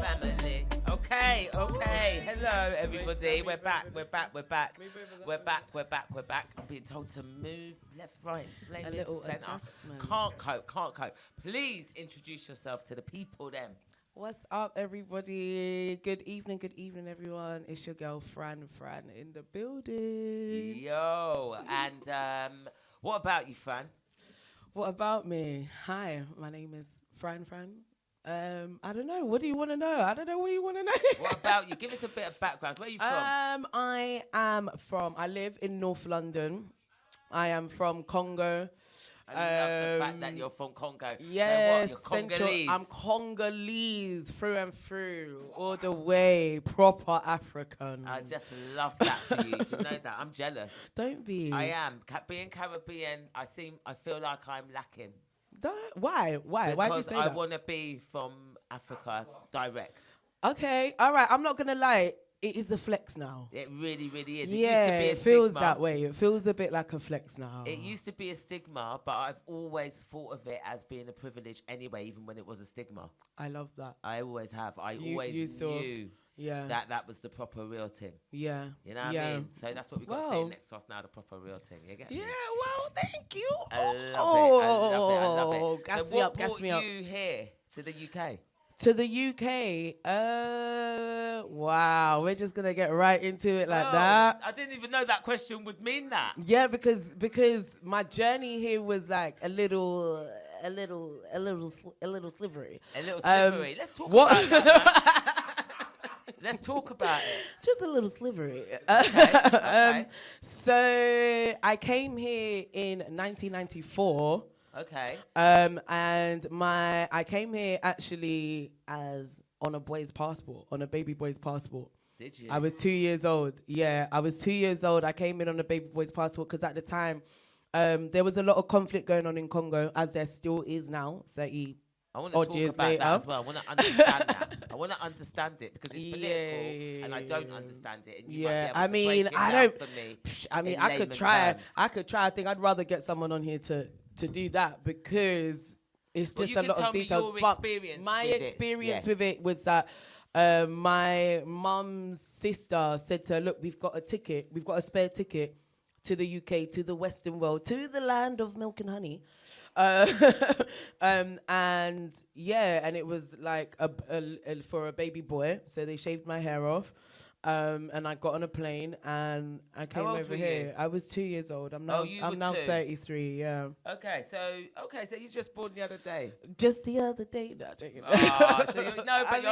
family. Okay. Hello, everybody. We're back. I'm being told to move left, right, left, A little center. adjustment. Can't cope. Please introduce yourself to the people then. What's up, everybody? Good evening, everyone. It's your girl, Fran in the building. Yo, and what about you, Fran? What about me? Hi, my name is Fran. I don't know. What do you want to know? I don't know what you want to know. What about you? Give us a bit of background. Where are you from? I live in North London. I am from Congo. I love the fact that you're from Congo. Yes, so what, you're Congolese. I'm Congolese through and through, all the way, proper African. I just love that for you. Do you know that? I'm jealous. Don't be. I am. Being Caribbean, I feel like I'm lacking. Why? Why'd you say that? I want to be from Africa direct. Okay, all right. I'm not gonna lie. It is a flex now. It really, really is. It feels that way. It feels a bit like a flex now. It used to be a stigma, but I've always thought of it as being a privilege anyway, even when it was a stigma. I love that. I always have. I always knew that was the proper real thing. Yeah. You know what I mean? So that's what we've got sitting next to us now, the proper real thing. You get me? Well, thank you. I love it. Gas so me what up, gas me up. brought you here to the UK? To the UK, wow, we're just gonna get right into it like that. I didn't even know that question would mean that. Yeah, because my journey here was like a little slivery. A little slivery. Let's talk about that. Let's talk about it. Just a little slivery. Okay. So I came here in 1994. Okay. And I came here actually as on a boy's passport, on a baby boy's passport. Did you? I was 2 years old. Yeah, I was 2 years old. I came in on a baby boy's passport because at the time, there was a lot of conflict going on in Congo, as there still is now, 30 I want to talk years about later. that as well. I want to understand that. I want to understand it because it's political and I don't understand it. And you might be able to break it down for me. I could try. I think I'd rather get someone on here to do that because it's just a lot of details. But my experience with it was that my mum's sister said to her, look, we've got a spare ticket to the UK, to the Western world, to the land of milk and honey. And it was like for a baby boy. So they shaved my hair off. And I got on a plane and I came over here. You? I was 2 years old. I'm now 33. Yeah. Okay, so you just born the other day. Just the other day. No, so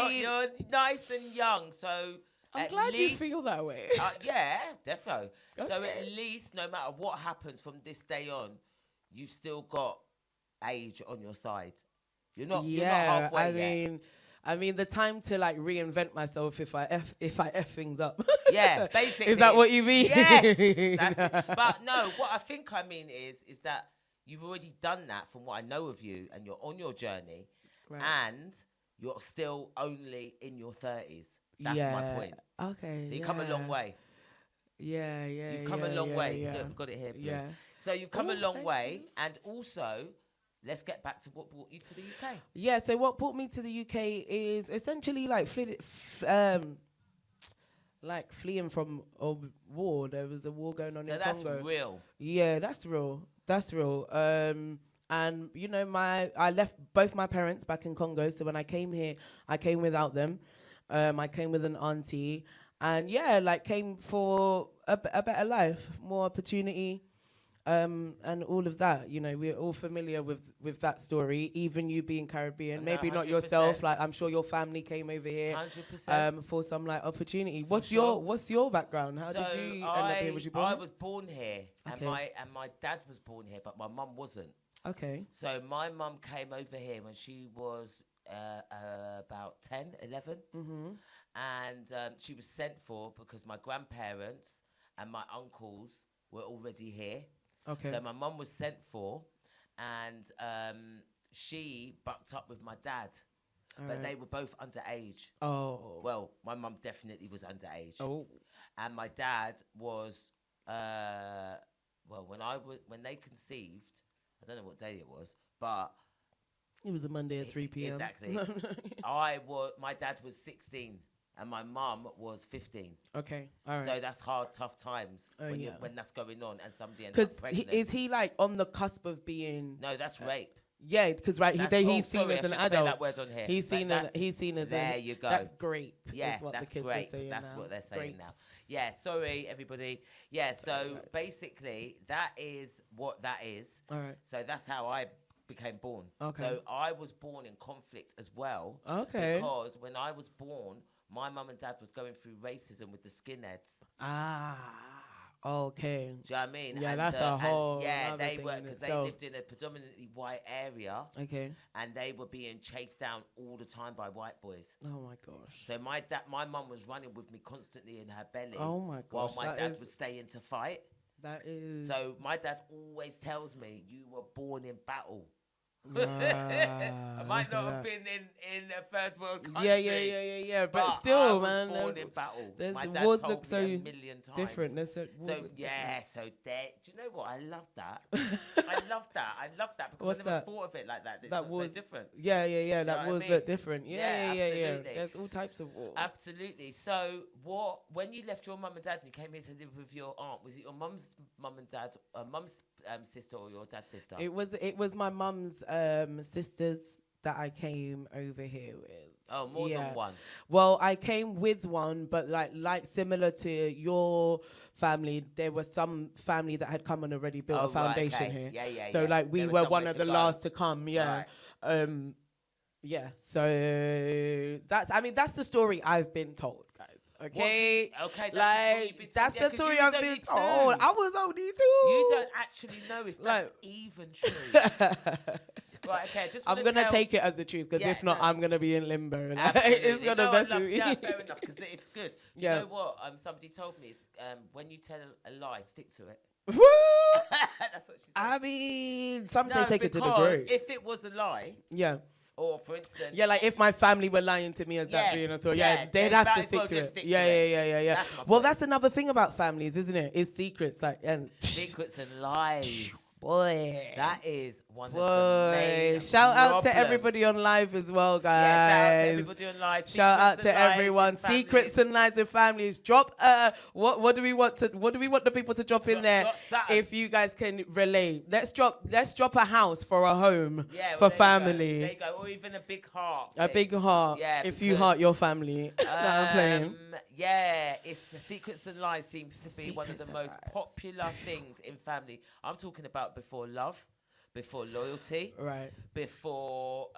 you're nice and young. So I'm glad you feel that way. Yeah, defo. Okay. So at least, no matter what happens from this day on, you've still got age on your side. You're not halfway yet. I mean, the time to like reinvent myself if I f things up. Yeah, basically. Is that what you mean? Yes. That's it. But no, what I think I mean is that you've already done that from what I know of you, and you're on your journey, right. And you're still only in your 30s. That's my point. Okay. You've come a long way. Yeah. You've come a long way. Yeah. We've got it here. Blue. Yeah. So you've come a long way, and also. Let's get back to what brought you to the UK. Yeah, so what brought me to the UK is essentially like fleeing from a war. There was a war going on in Congo. So that's real. Yeah, that's real. And you know, I left both my parents back in Congo. So when I came here, I came without them. I came with an auntie, and came for a better life, more opportunity. And all of that, you know, we're all familiar with that story. Even you being Caribbean, maybe 100%. Not yourself. Like I'm sure your family came over here 100%. For some like opportunity. What's your background? How did you end up here? Was you born? I was born here, okay. and my dad was born here, but my mum wasn't. Okay. So my mum came over here when she was about 10, 11, and she was sent for because my grandparents and my uncles were already here. Okay. So my mum was sent for, and she bucked up with my dad, but they were both underage. Oh. Well, my mum definitely was underage. Oh. And my dad was, when they conceived, I don't know what day it was, but It was a Monday at 3 p.m. Exactly. My dad was 16 and my mum was 15. Okay, all right. So that's hard, tough times when that's going on and somebody ends up pregnant. Is he like on the cusp of being? No, that's rape. Yeah, because he's seen as an adult. Say that word on here. He's seen as there you go. That's grape. Yeah, is what that's the kids great. Are saying That's now. what they're saying Grapes. now. Yeah, sorry everybody. Yeah, so basically that is what that is. All right. So that's how I became born. Okay. So I was born in conflict as well. Okay. Because when I was born, my mum and dad was going through racism with the skinheads. Okay. Do you know what I mean? Yeah, and, that's a whole. They were because they lived in a predominantly white area. Okay. And they were being chased down all the time by white boys. Oh my gosh. So my mum was running with me constantly in her belly. Oh my gosh. While my dad was staying to fight. That is. So my dad always tells me, "You were born in battle." I might not have been in a third world country. Yeah. But still, man. Born in battle. My dad wars told look me so a million times. different. So there. Do you know what? I love that. I love that because What's I never that? thought of it like that. It's That not was so different. Yeah. That was look different. Yeah. There's all types of war. Absolutely. So when you left your mum and dad and you came here to live with your aunt, was it your mum's mum and dad, mum's sister or your dad's sister? It was my mum's sisters that I came over here with. Oh, more than one. Well, I came with one, but like similar to your family, there was some family that had come and already built a foundation here. Yeah. So like we were one of the last to come. Yeah. Right. So that's the story I've been told, guys. Okay. That's the story I've been told. I was only 2. You don't actually know if that's even true. Right, okay, I'm going to take it as the truth, because if not, I'm going to be in limbo. It's going to mess with me. Yeah, fair enough, because it's good. You know what? Somebody told me, when you tell a lie, stick to it. That's what she said. I mean, some say take it to the grave. If it was a lie, or for instance, like if my family were lying to me as that being a story, they'd have to stick to it. Yeah. Well, that's another thing about families, isn't it? It's secrets, secrets and lies. Boy, that is one of the main shout out problems. to everybody on live as well, guys. Yeah, shout out to everybody on live. Shout out to everyone. Secrets and lies with families. Drop what do we want the people to drop in there? If you guys can relate, let's drop a house for a home for family. There you go. Or even a big heart. A big heart. Yeah, if you heart your family. I'm playing. Yeah, it's secrets and lies seems to be one of the most popular things in family. I'm talking about before love, before loyalty, right? Before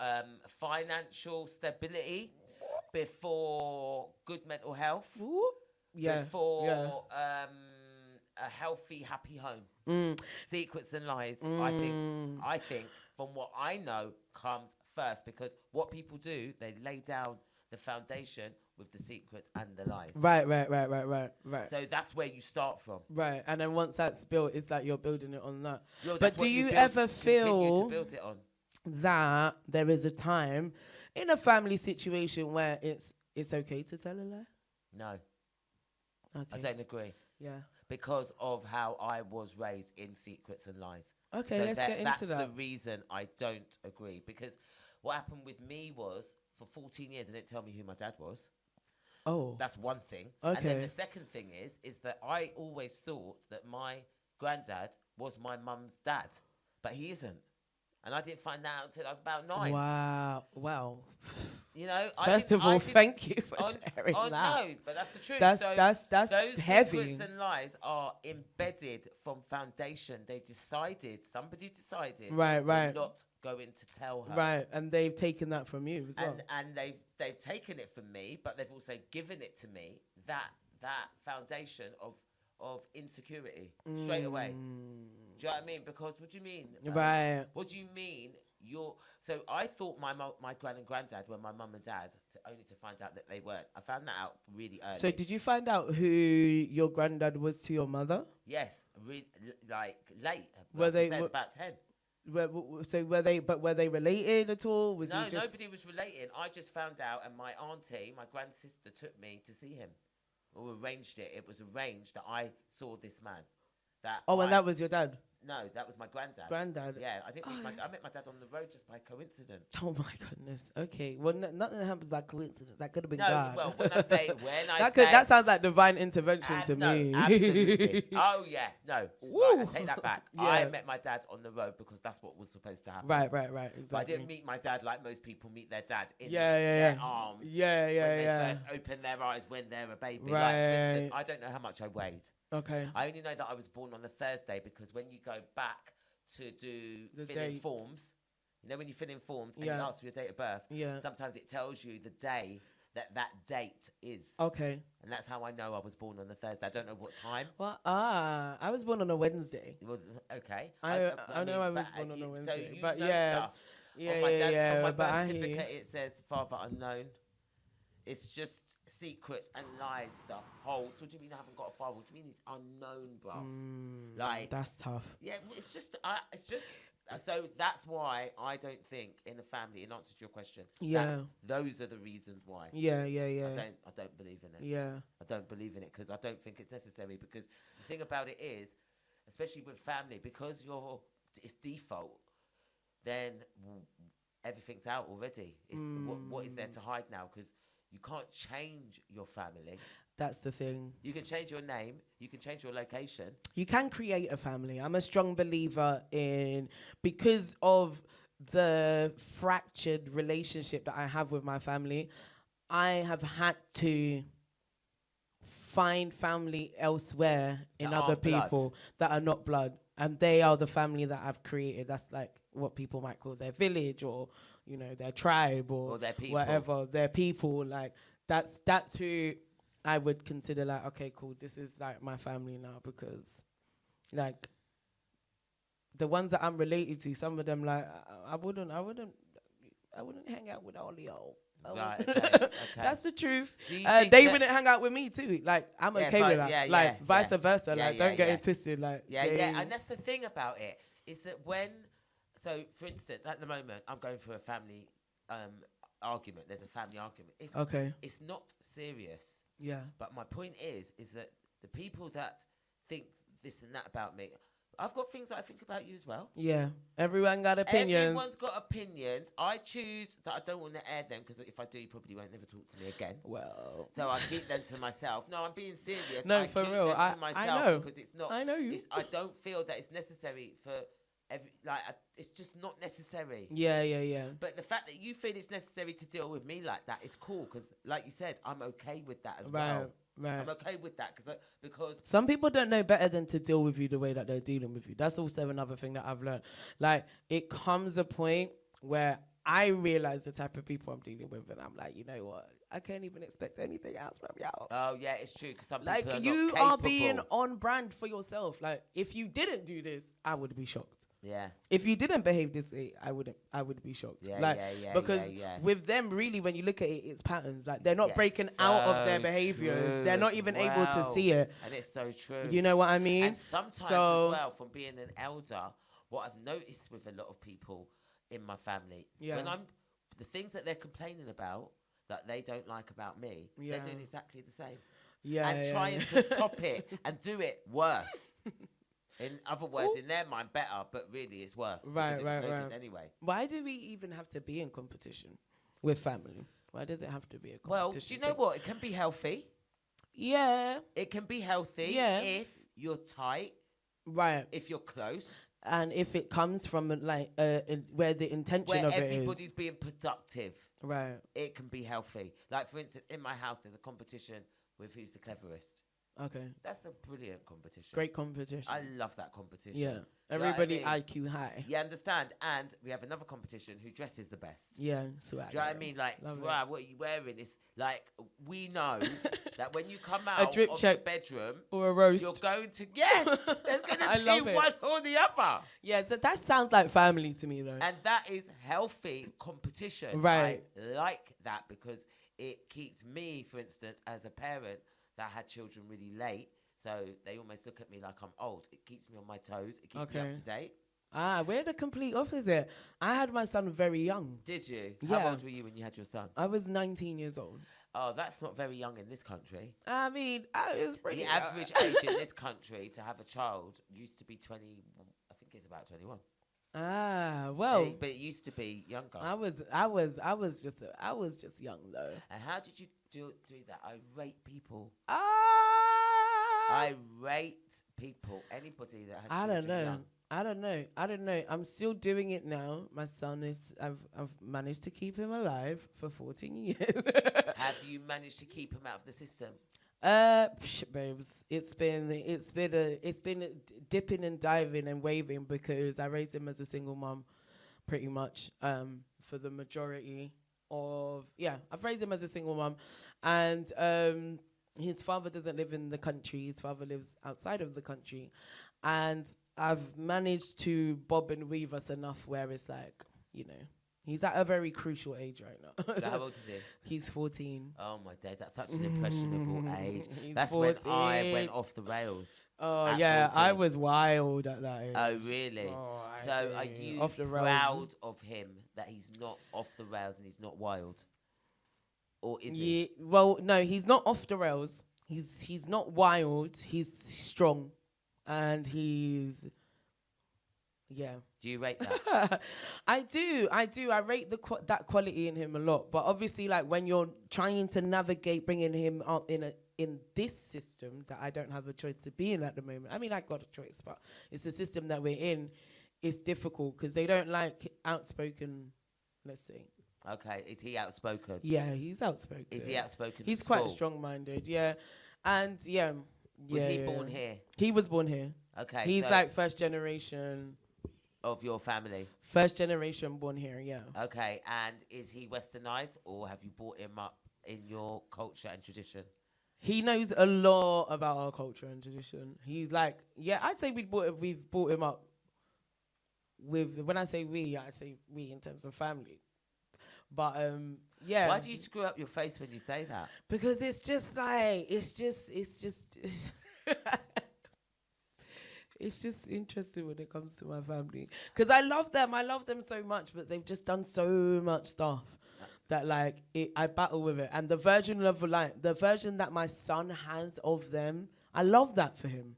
financial stability, before good mental health, before a healthy, happy home. Secrets and lies, I think, from what I know, comes first, because what people do, they lay down the foundation with the secrets and the lies. Right. So that's where you start from. Right, and then once that's built, it's like you're building it on that. But do you ever feel to build it on that there is a time in a family situation where it's okay to tell a lie? No. Okay. I don't agree. Yeah. Because of how I was raised in secrets and lies. Okay, so let's get into that. That's the reason I don't agree. Because what happened with me was, for 14 years, I didn't tell me who my dad was. Oh. That's one thing. Okay. And then the second thing is that I always thought that my granddad was my mum's dad. But he isn't. And I didn't find that out until I was about 9. Wow. You know, First of all, thank you for sharing that. No, but that's the truth. That's those heavy. Secrets and lies are embedded from foundation. Somebody decided right. not going to tell her. Right, and they've taken that from you as well. And they've taken it from me, but they've also given it to me, that foundation of insecurity straight away. Do you know what I mean? Because what do you mean? Right. What do you mean? So I thought my gran and granddad were my mum and dad, only to find out that they weren't. I found that out really early. So did you find out who your granddad was to your mother? Yes, like late. Were they about 10? Were they related at all? No, nobody was related. I just found out, and my auntie, my grand sister, took me to see him, or arranged it. It was arranged that I saw this man. And that was your dad? No, that was my granddad. Granddad. Yeah, I met my dad on the road just by coincidence. Oh my goodness. Okay. Well, nothing happens by coincidence. That could have been No, God. well, that sounds like divine intervention to me. Absolutely. Oh yeah, no. Right, I take that back. Yeah. I met my dad on the road because that's what was supposed to happen. Right. Exactly. But I didn't meet my dad like most people meet their dad in Yeah. their arms. Yeah. When they first open their eyes when they're a baby. Right. Like, for instance, I don't know how much I weighed. Okay. I only know that I was born on the Thursday because when you go back to fill in forms, you know, when you fill in forms and you ask for your date of birth, sometimes it tells you the day that date is. Okay. And that's how I know I was born on the Thursday. I don't know what time. Well, I was born on a Wednesday. Well, okay. I know I was born on a Wednesday. So you but know yeah. stuff. Yeah, on my but birth I hear certificate, it says father unknown. It's just secrets and lies. The whole. What do you mean I haven't got a father? What do you mean he's unknown, bro? Like that's tough. Yeah, it's just. So that's why I don't think in a family. In answer to your question, those are the reasons why. Yeah. I don't believe in it. Yeah, I don't believe in it because I don't think it's necessary. Because the thing about it is, especially with family, because it's default, then everything's out already. It's what is there to hide now? Because you can't change your family. That's the thing. You can change your name. You can change your location. You can create a family. I'm a strong believer in, because of the fractured relationship that I have with my family, I have had to find family elsewhere in other people that are not blood. And they are the family that I've created. That's like what people might call their village or, you know, their tribe or their people. Whatever. Their people. Like, that's who I would consider like, okay, cool, this is like my family now, because like the ones that I'm related to, some of them like I wouldn't hang out with all of y'all. Right, okay. That's the truth. They wouldn't hang out with me too. Like I'm okay with that. Vice versa. Don't get it twisted. Like and that's the thing about it is that so for instance, at the moment I'm going through a family argument. There's a family argument. It's not serious. Yeah. But my point is that the people that think this and that about me, I've got things that I think about you as well. Yeah. Everyone got opinions. Everyone's got opinions. I choose that I don't want to air them because if I do, you probably won't never talk to me again. Well. So I keep them to myself. No, I'm being serious. No, for real. Them to myself I know. Because it's not. I know you. I don't feel that it's necessary for. It's just not necessary. Yeah. But the fact that you feel it's necessary to deal with me like that is cool because, like you said, I'm okay with that as well. Right. I'm okay with that because some people don't know better than to deal with you the way that they're dealing with you. That's also another thing that I've learned. Like, it comes a point where I realize the type of people I'm dealing with, and I'm like, you know what? I can't even expect anything else from y'all. Oh yeah, it's true. Because some like people are you not capable. are being on brand for yourself. Like, if you didn't do this, I would be shocked. Yeah. If you didn't behave this way, I would be shocked. Because with them, really, when you look at it, it's patterns. Like, they're not breaking out of their behaviors. True. They're not even able to see it. And it's so true. You know what I mean? And sometimes as well, from being an elder, what I've noticed with a lot of people in my family, when the things that they're complaining about that they don't like about me, they're doing exactly the same. And trying to top it and do it worse. In other words, in their mind, better, but really it's worse. Right. Anyway. Why do we even have to be in competition with family? Why does it have to be a competition? Well, do you know what? It can be healthy. Yeah. It can be healthy if you're tight. Right. If you're close. And if it comes from like where the intention of it is. Where everybody's being productive. Right. It can be healthy. Like, for instance, in my house, there's a competition with who's the cleverest. Okay. That's a brilliant competition. Great competition. I love that competition. Yeah. Everybody IQ high. You understand? And we have another competition who dresses the best. Yeah. Swag. Do you know what I mean? Like, wow, what are you wearing? It's like, we know that when you come out of the bedroom or a roast, you're going to, there's going to be one or the other. Yeah, so that sounds like family to me, though. And that is healthy competition. Right. I like that because it keeps me, for instance, as a parent, that had children really late, so they almost look at me like I'm old. It keeps me on my toes. It keeps me up to date. We're the complete opposite. I had my son very young. Did you? Yeah. How old were you when you had your son? I was 19 years old. Oh, that's not very young in this country. I mean, I was pretty The average age in this country to have a child used to be 20, I think it's about 21. Ah, well. But it used to be younger. I was just young though. And how did you do that? I rate people. Ah. Irate people. Anybody that has I children don't know. young. I don't know. I'm still doing it now. My son is. I've managed to keep him alive for 14 years. Have you managed to keep him out of the system? Babes, it's been a dipping and diving and waving because I raised him as a single mom, pretty much. For the majority of I've raised him as a single mom, and his father doesn't live in the country. His father lives outside of the country, and I've managed to bob and weave us enough where it's like, he's at a very crucial age right now. How old is he? He's 14. Oh my days, that's such an impressionable age. He's That's 14. when I went off the rails. Oh at yeah, 14. I was wild at that age. Oh really? Oh, So are you off the rails. proud of him that he's not off the rails and he's not wild? Or is he? Well, no, he's not off the rails. He's not wild. He's strong, and he's Do you rate that? I do. I rate that quality in him a lot. But obviously, like when you're trying to navigate bringing him up in this system that I don't have a choice to be in at the moment. I mean, I got a choice, but it's the system that we're in. It's difficult because they don't like outspoken. Let's say. Okay, is he outspoken? Yeah, he's outspoken. Is he outspoken? He's at quite school? strong-minded. Yeah, and yeah. Was he born here? He was born here. Okay, He's so like first generation. of your family. First generation born here, yeah. Okay, and is he westernized or have you brought him up in your culture and tradition? He knows a lot about our culture and tradition. He's like, I'd say we've brought him up with, when I say we in terms of family. But yeah. Why do you screw up your face when you say that? Because it's just like, it's just it's just interesting when it comes to my family. Because I love them so much, but they've just done so much stuff that like I battle with it. And the version that my son has of them, I love that for him.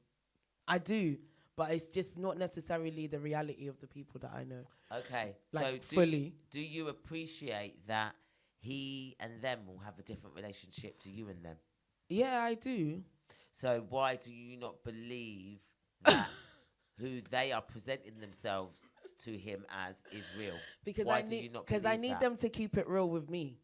I do. But it's just not necessarily the reality of the people that I know. Okay. Like so fully. Do you appreciate that he and them will have a different relationship to you and them? Yeah, I do. So why do you not believe that who they are presenting themselves to him as is real? Because why do you not because I believe need that? them to keep it real with me.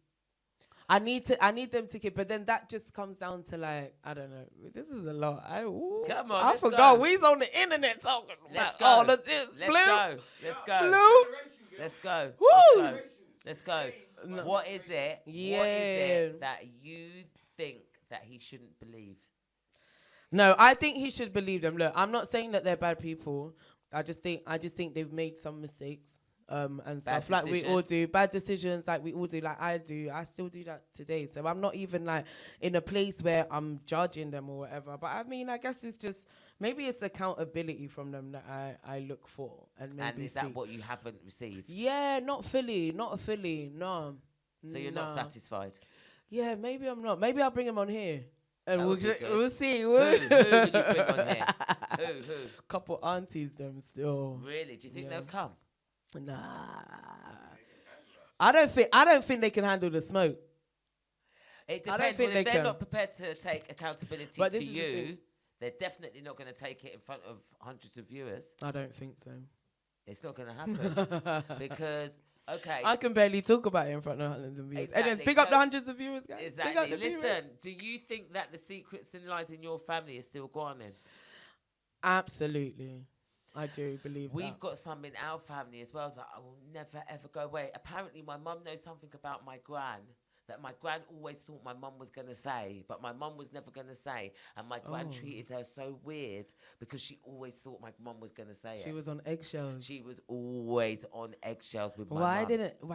I need them to keep, but then that just comes down to like, I don't know. This is a lot. Come on, I let's forgot. go. We's on the internet talking Let's about go. all of this. Let's Blue. go. Let's go. Blue. Let's go. Woo. Let's go. Let's go. No. What is it? Yeah. What is it that you think that he shouldn't believe? No, I think he should believe them. Look, I'm not saying that they're bad people. I just think they've made some mistakes. And Bad stuff like we all decisions. do, bad decisions like we all do, like I do. I still do that today. So I'm not even like in a place where I'm judging them or whatever. But I mean, I guess it's just maybe it's accountability from them that I look for, and maybe And is that what you haven't received? Yeah, not fully. No. So you're not satisfied? Yeah, maybe I'm not. Maybe I'll bring him on here. And That would be good. we'll see. Who will you bring on here? Who? Couple aunties them still. Really? Do you think Yeah. they'll come? Nah. I don't think they can handle the smoke. It I don't depends. think Well, they if they're can. not prepared to take accountability But to this is the you, thing. they're definitely not going to take it in front of hundreds of viewers. I don't think so. It's not going to happen because I can barely talk about it in front of hundreds of viewers. And then Exactly. pick up So- the hundreds of viewers, guys. Pick up Exactly. the viewers. Listen, do you think that the secrets and lies in your family are still going in? Absolutely. I do believe We've that. got some in our family as well that I will never ever go away. Apparently, my mum knows something about my gran that my gran always thought my mum was going to say, but my mum was never going to say. And my gran treated her so weird because she always thought my mum was going to say She it. was on eggshells. She was always on eggshells with my Why mum.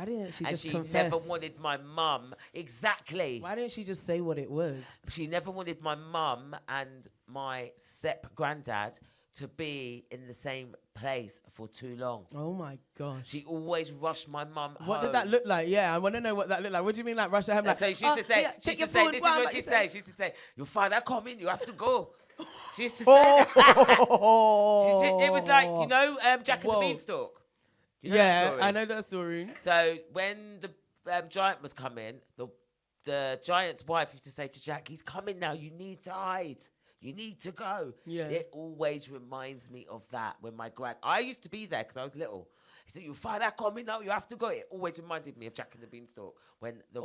didn't she And just she confess? never wanted my mum. Exactly. Why didn't she just say what it was? She never wanted my mum and my step granddad to be in the same place for too long. Oh my gosh. She always rushed my mum home. What did that look like? Yeah, I want to know what that looked like. What do you mean, like rush her home? Like, So she used to say, yeah, she take used your to say, food, this is one, what like she you said. She used to say, your father coming, you have to go. She used to say it was like, you know, Jack and the Whoa. Beanstalk. You know that story? I know that story. So when the giant was coming, the giant's wife used to say to Jack, he's coming now, you need to hide. You need to go. Yeah. It always reminds me of that when I used to be there because I was little. He said, you find that coming now, you have to go. It always reminded me of Jack and the Beanstalk. When the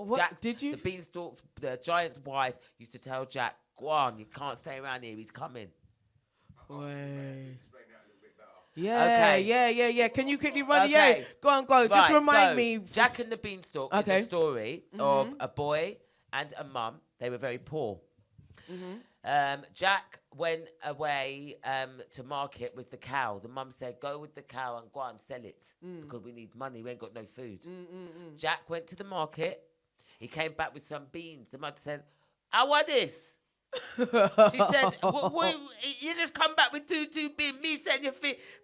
Beanstalk, the giant's wife used to tell Jack, go on, you can't stay around here, he's coming. Wait. Yeah. Can you quickly run? Okay. Yeah, go on. Right, just remind me. Jack and the Beanstalk is a story of a boy and a mum. They were very poor. Jack went away to market with the cow. The mum said, go with the cow and go out and sell it because we need money. We ain't got no food. Jack went to the market. He came back with some beans. The mum said, how are this? She said, you just come back with two beans. Me send you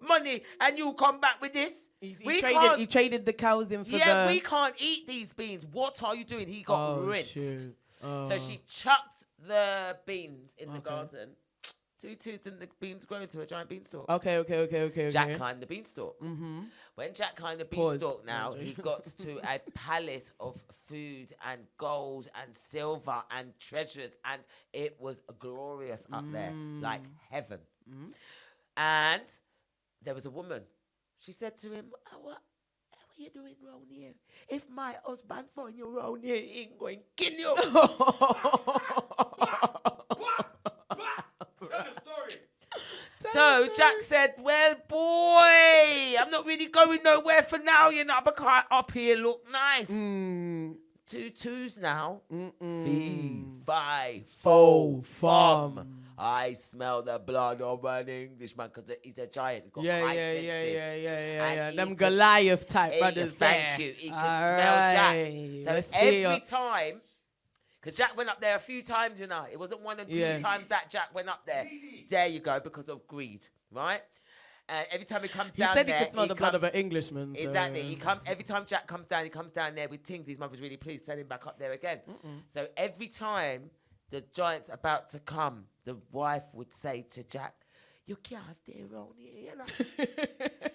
money and you come back with this? He traded the cows in for we can't eat these beans. What are you doing? He got rinsed. Shoot. So she chucked the beans in the garden. 2 tooths and the beans grow into a giant beanstalk. Okay. Jack climbed the beanstalk. When Jack climbed the beanstalk he got to a palace of food and gold and silver and treasures, and it was glorious up there, like heaven. And there was a woman. She said to him, what are you doing around here? If my husband find you around here, he ain't going to kill you. So Jack said, well, boy, I'm not really going nowhere for now, you know, because up here look nice. 2 twos now. 3, 5, 4, fum. I smell the blood of an Englishman because he's a giant. He's got high senses. Them Goliath type brothers Thank you. He can smell Jack. So every time... Because Jack went up there a few times, you know. It wasn't 1 or 2 times that Jack went up there. There you go, because of greed, right? Every time he comes down there... He said he could smell the blood of an Englishman. So. Exactly. Every time Jack comes down, he comes down there with things. His mother's really pleased, send him back up there again. So every time the giant's about to come, the wife would say to Jack, you can't stay around here, you know.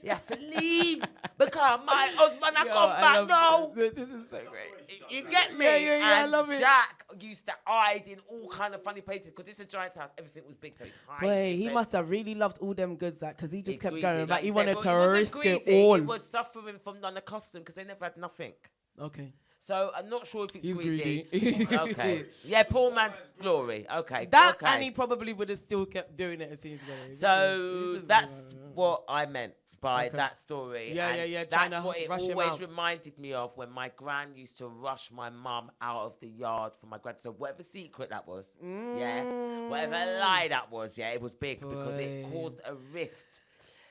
You have to leave because my husband come back now. This is so great. You get me? Yeah, I love it. Jack used to hide in all kind of funny places because it's a giant's house. Everything was big, so he must have really loved all them goods, because he just kept going. Like he wanted to risk it all. all. He was suffering from non-accustomed because they never had nothing. Okay. So I'm not sure if it's greedy. Okay. Yeah, poor man's glory. Okay. And he probably would have still kept doing it as soon as he got So that's what I meant by that story. Yeah. That's what it always reminded me of when my gran used to rush my mum out of the yard for my gran. So whatever secret that was, whatever lie that was, it was big because it caused a rift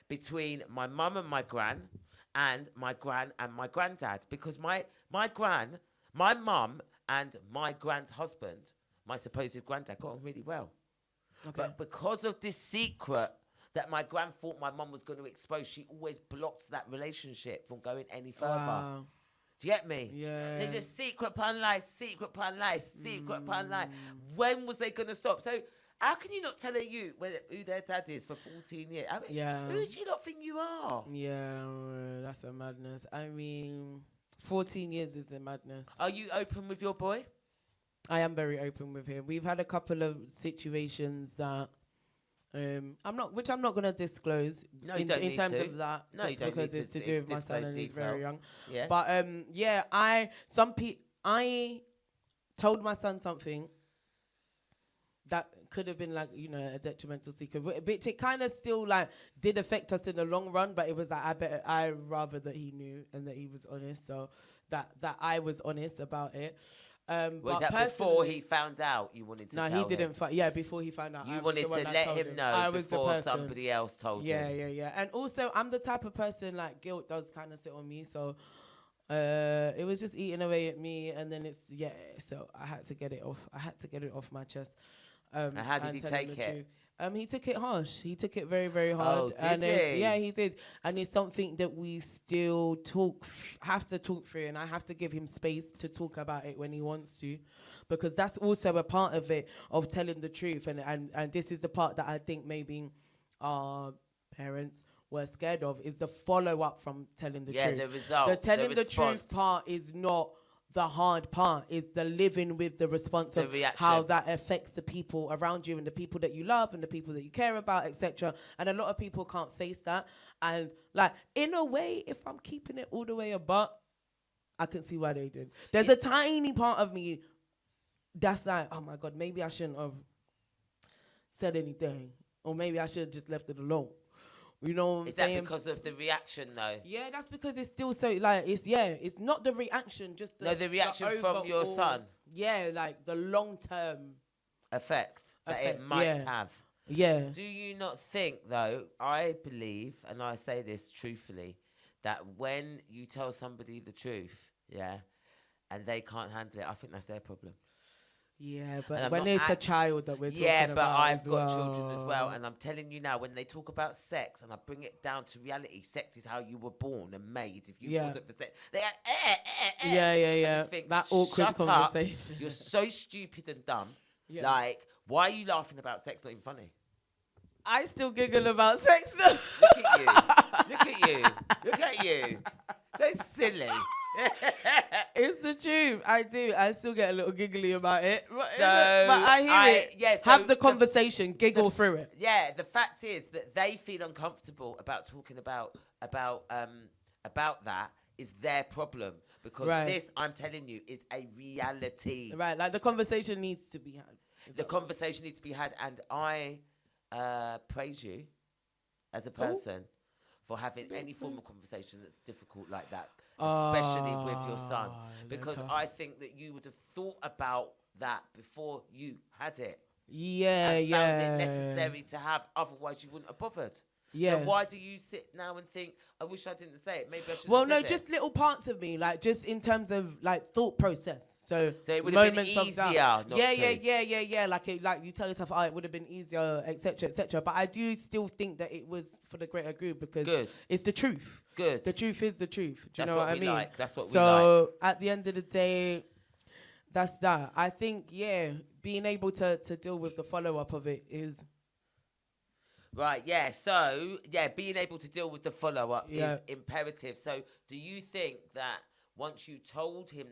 between my mum and my gran and my granddad, because my mum and my gran's husband, my supposed granddad, got on really well. But because of this secret that my gran thought my mum was going to expose, she always blocked that relationship from going any further. Wow. Do you get me? Yeah. There's just secret upon lie, secret upon lie, secret upon lie. When was they going to stop? So how can you not tell a youth who their dad is for 14 years? I mean, who do you not think you are? Yeah, that's a madness. I mean... 14 years is a madness. Are you open with your boy? I am very open with him. We've had a couple of situations that I'm not going to disclose. No, you don't in need terms to. of that. No, just you don't because need it's to to do with my son and he's very young. Yeah. But I told my son something that could have been like, you know, a detrimental secret, but it kind of still like did affect us in the long run. But it was like I rather that he knew and that he was honest, so that I was honest about it. Was that before he found out? You wanted to? No, he didn't. Before he found out, you wanted to let him know before somebody else told him. Yeah. And also, I'm the type of person like guilt does kind of sit on me, so. It was just eating away at me, and then so I had to get it off. I had to get it off my chest. And how did he take it? He took it harsh. He took it very, very hard. Oh, did he? Yeah, he did. And it's something that we still have to talk through, and I have to give him space to talk about it when he wants to. because that's also a part of it, of telling the truth. And this is the part that I think maybe our parents were scared of, is the follow-up from telling the truth. Yeah, the result, the telling the the truth response. part is not the hard part, is the living with the response The of reaction. how that affects the people around you and the people that you love and the people that you care about, etc. And a lot of people can't face that. And like, in a way, if I'm keeping it all the way above, I can see why they did. There's a tiny part of me that's like, oh my God, maybe I shouldn't have said anything, or maybe I should have just left it alone. You know what I'm saying? Is that because of the reaction, though? Yeah, that's because it's still so, like, it's not the reaction, just the reaction from your son. Yeah, like the long-term effect that it might have. Yeah. Do you not think, though, I believe, and I say this truthfully, that when you tell somebody the truth, and they can't handle it, I think that's their problem. Yeah, but when it's a child that we're talking about. Yeah, but I've got children as well, and I'm telling you now, when they talk about sex, and I bring it down to reality, sex is how you were born and made. If you wasn't for sex, they Yeah. I just think, that awkward conversation. Up. You're so stupid and dumb. Yeah. Like, why are you laughing about sex? Not even funny. I still giggle about sex. Look at you. Look at you. Look at you. So silly. It's the truth. I do. I still get a little giggly about it. But, so I hear it. Yeah, so have the conversation, giggle through it. Yeah, the fact is that they feel uncomfortable about talking about that is their problem. Because this, I'm telling you, is a reality. Right, like the conversation needs to be had. The conversation needs to be had, and I praise you as a person for having any form of conversation that's difficult like that, especially with your son. Because I think that you would have thought about that before you had it. Yeah, and found it necessary to have, otherwise you wouldn't have bothered. Yeah. So why do you sit now and think, I wish I didn't say it? Maybe I should. Well, no, just little parts of me, like just in terms of like thought process. So it would have been easier. Yeah. Like you tell yourself, it would have been easier, etc., etc. But I do still think that it was for the greater good, because it's the truth. Good. The truth is the truth. Do you know what I mean? Like. That's what we like. So at the end of the day, that's that. I think being able to deal with the follow up of it is. Right, yeah. So, being able to deal with the follow-up is imperative. So, do you think that once you told him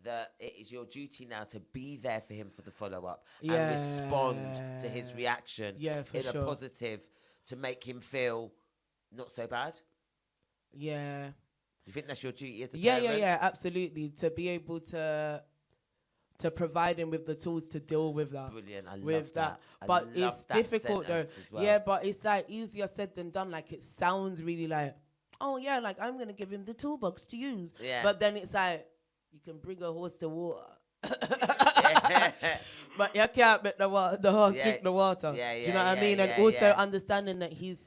that it is your duty now to be there for him for the follow-up and respond to his reaction in a positive to make him feel not so bad? Yeah. You think that's your duty as a parent? Yeah, absolutely. To be able to provide him with the tools to deal with that. Brilliant, I love that. But it's difficult though. Well. Yeah, but it's like easier said than done. Like it sounds really like, like I'm gonna give him the toolbox to use. Yeah. But then it's like, you can bring a horse to water. But you can't make the horse drink the water. Do you know what I mean? And also understanding that he's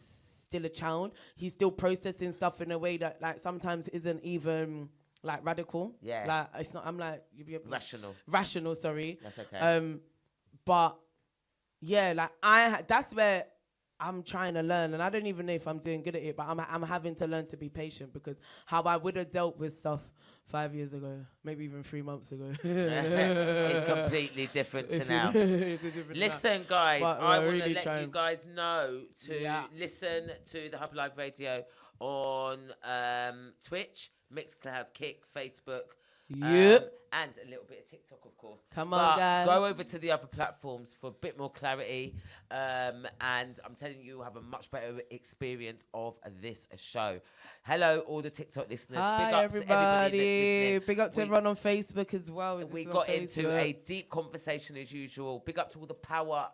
still a child. He's still processing stuff in a way that like sometimes isn't even like radical. Yeah. Like it's not, I'm like, rational, sorry. That's okay. But like that's where I'm trying to learn, and I don't even know if I'm doing good at it, but I'm having to learn to be patient, because how I would have dealt with stuff 5 years ago, maybe even 3 months ago. It's completely different to now. Listen, guys, I want to let you guys know to listen to the Hub Live Radio on Twitch, Mixcloud, Kick, Facebook, and a little bit of TikTok, of course. Come on, guys. Go over to the other platforms for a bit more clarity, and I'm telling you, you'll have a much better experience of this show. Hello, all the TikTok listeners. Hi, big up everybody. To everybody that's listening. Big up to everyone on Facebook as well. We got into a deep conversation as usual. Big up to all the Power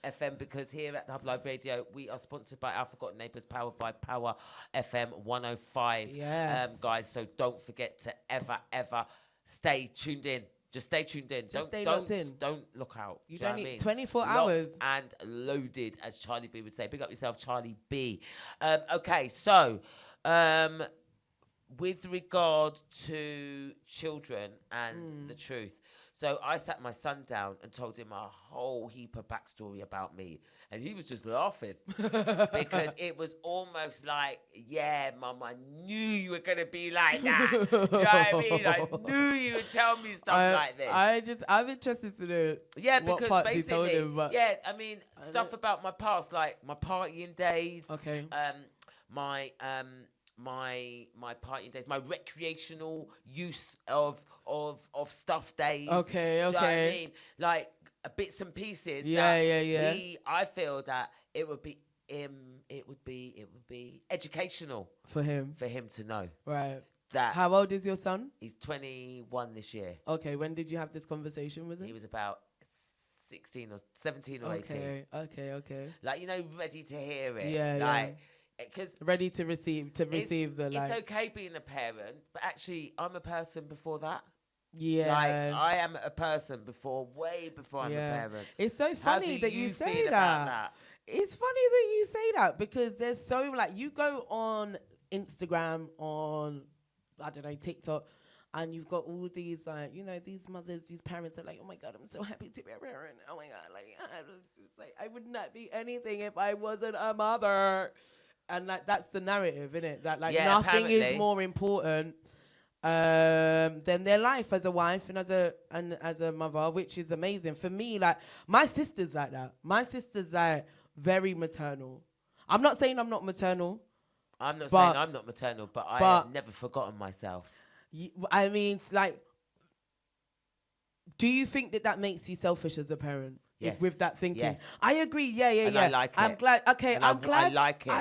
FM, because here at the Hub Live Radio, we are sponsored by Our Forgotten Neighbours, powered by Power FM 105. Yes. Guys, so don't forget to ever stay tuned in. Just stay tuned in. Just stay locked in. Don't look out. You don't need 24 Locked hours. and loaded, as Charlie B would say. Big up yourself, Charlie B. Okay, so with regard to children and the truth. So I sat my son down and told him a whole heap of backstory about me. And he was just laughing because it was almost like, yeah, Mum, I knew you were going to be like that. Do you know what I mean? I knew you would tell me stuff like this. I'm interested to know what because parts basically, he told him. But I mean, stuff about my past, like my partying days. Okay. My partying days, my recreational use of stuff days. Okay. Do you know what I mean? Like bits and pieces. Yeah. I feel that it would be educational for him to know. Right. That. How old is your son? He's 21 this year. Okay. When did you have this conversation with him? He was about 16 or 17 or 18. Okay. Like, you know, ready to hear it. Yeah. Like, because ready to receive the like. It's okay being a parent, but actually, I'm a person before that. Yeah, like I am a person way before I'm a parent. It's so funny that you say that. It's funny that you say that because there's so like you go on Instagram, on I don't know TikTok, and you've got all these like these mothers, these parents are like, oh my God, I'm so happy to be a parent. Oh my God, like I would not be anything if I wasn't a mother. And like that's the narrative, isn't it? That like nothing is more important than their life as a wife and as a mother, which is amazing. For me, like my sister's like that. My sister's like very maternal. I'm not saying I'm not maternal. I'm not saying I'm not maternal, but I have never forgotten myself. I mean, like, do you think that makes you selfish as a parent? Yes. With that thinking. Yes. I agree. Yeah. I like it. I'm glad. Okay, I'm glad. I like it.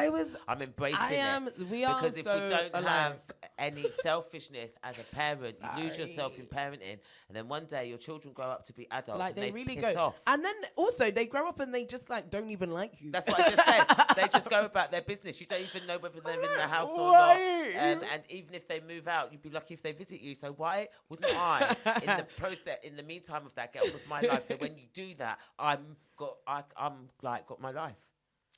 I'm embracing it. We are because if so we don't alive. have any selfishness as a parent, you lose yourself in parenting, and then one day your children grow up to be adults, like and they really piss go off. And then also they grow up and they just like don't even like you. That's what I just said. They just go about their business. You don't even know whether they're in the house or not. And even if they move out, you'd be lucky if they visit you. So why wouldn't I, in the meantime of that, get on with my life? So when you do that, I'm got my life.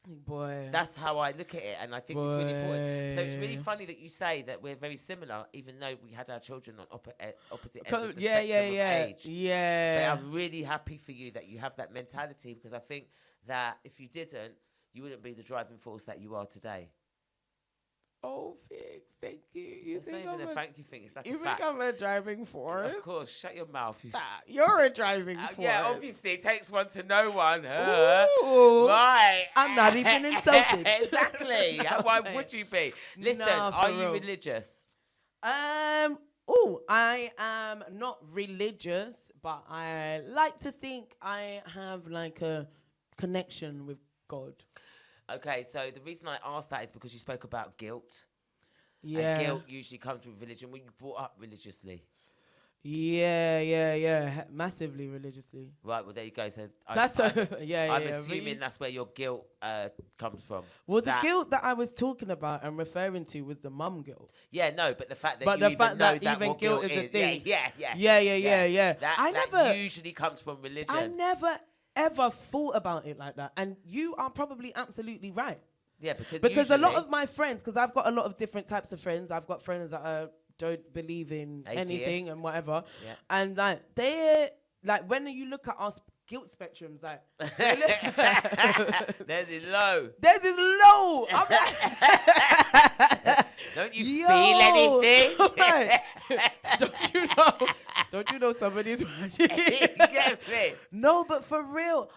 Boy, that's how I look at it, and I think it's really important. So it's really funny that you say that we're very similar, even though we had our children on opposite ends of the spectrum of age. Yeah. But I'm really happy for you that you have that mentality, because I think that if you didn't, you wouldn't be the driving force that you are today. Oh, FIIG'S, thank you. It's not even a thank you thing. It's like you a fact. think I'm a driving force? Of course. Shut your mouth. You're a driving force. Yeah, obviously. It takes one to know one. Ooh, right. I'm not even insulted. Exactly. Why would you be? Listen, are you religious? I am not religious, but I like to think I have like a connection with God. Okay, so the reason I asked that is because you spoke about guilt. Yeah. And guilt usually comes with religion. Were you brought up religiously? Yeah. Massively religiously. Right, well, there you go. So I'm assuming that's where your guilt comes from. Well, the guilt that I was talking about and referring to was the mum guilt. Yeah, no, but the fact that even guilt is a thing. Yeah. That usually comes from religion. I never ever thought about it like that, and you are probably absolutely right. Yeah, because a lot of my friends, because I've got a lot of different types of friends. I've got friends that don't believe in anything and whatever, and like they're like when you look at our guilt spectrums, like there's is low. I'm like, don't you feel anything? Like, don't you know somebody's No, but for real,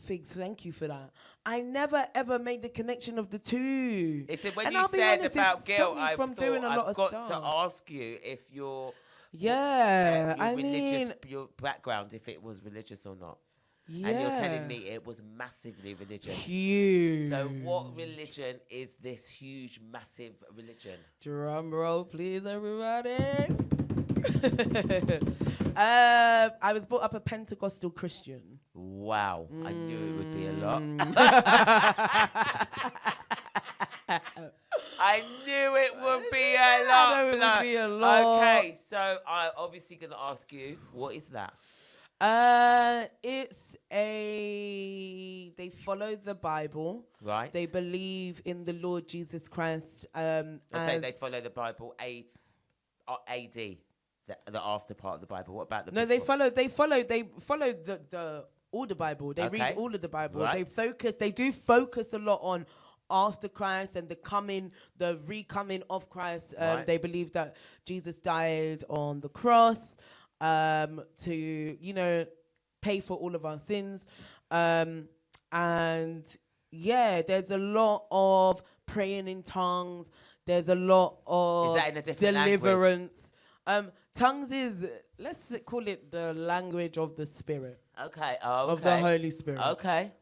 FIIG'S, thank you for that. I never ever made the connection of the two. Listen, when you said about guilt, I've got to ask you if you're your background, if it was religious or not. Yeah. And you're telling me it was massively religious. Huge. So what religion is this huge, massive religion? Drum roll, please, everybody. I was brought up a Pentecostal Christian. Wow. I knew it would be a lot. I knew it would be a lot. I know it would be a lot. Okay, so I'm obviously going to ask you, what is that? They follow the Bible. Right. They believe in the Lord Jesus Christ. Let's say they follow the Bible AD. the after part of the Bible? What about the No, before? they follow the all the Bible. They read all of the Bible. Right. They do focus a lot on after Christ and the recoming of Christ. Right. They believe that Jesus died on the cross to, pay for all of our sins. And yeah, there's a lot of praying in tongues. There's a lot of Is that in a different deliverance. Tongues is, let's call it the language of the Spirit. Okay. Oh, okay. Of the Holy Spirit. Okay.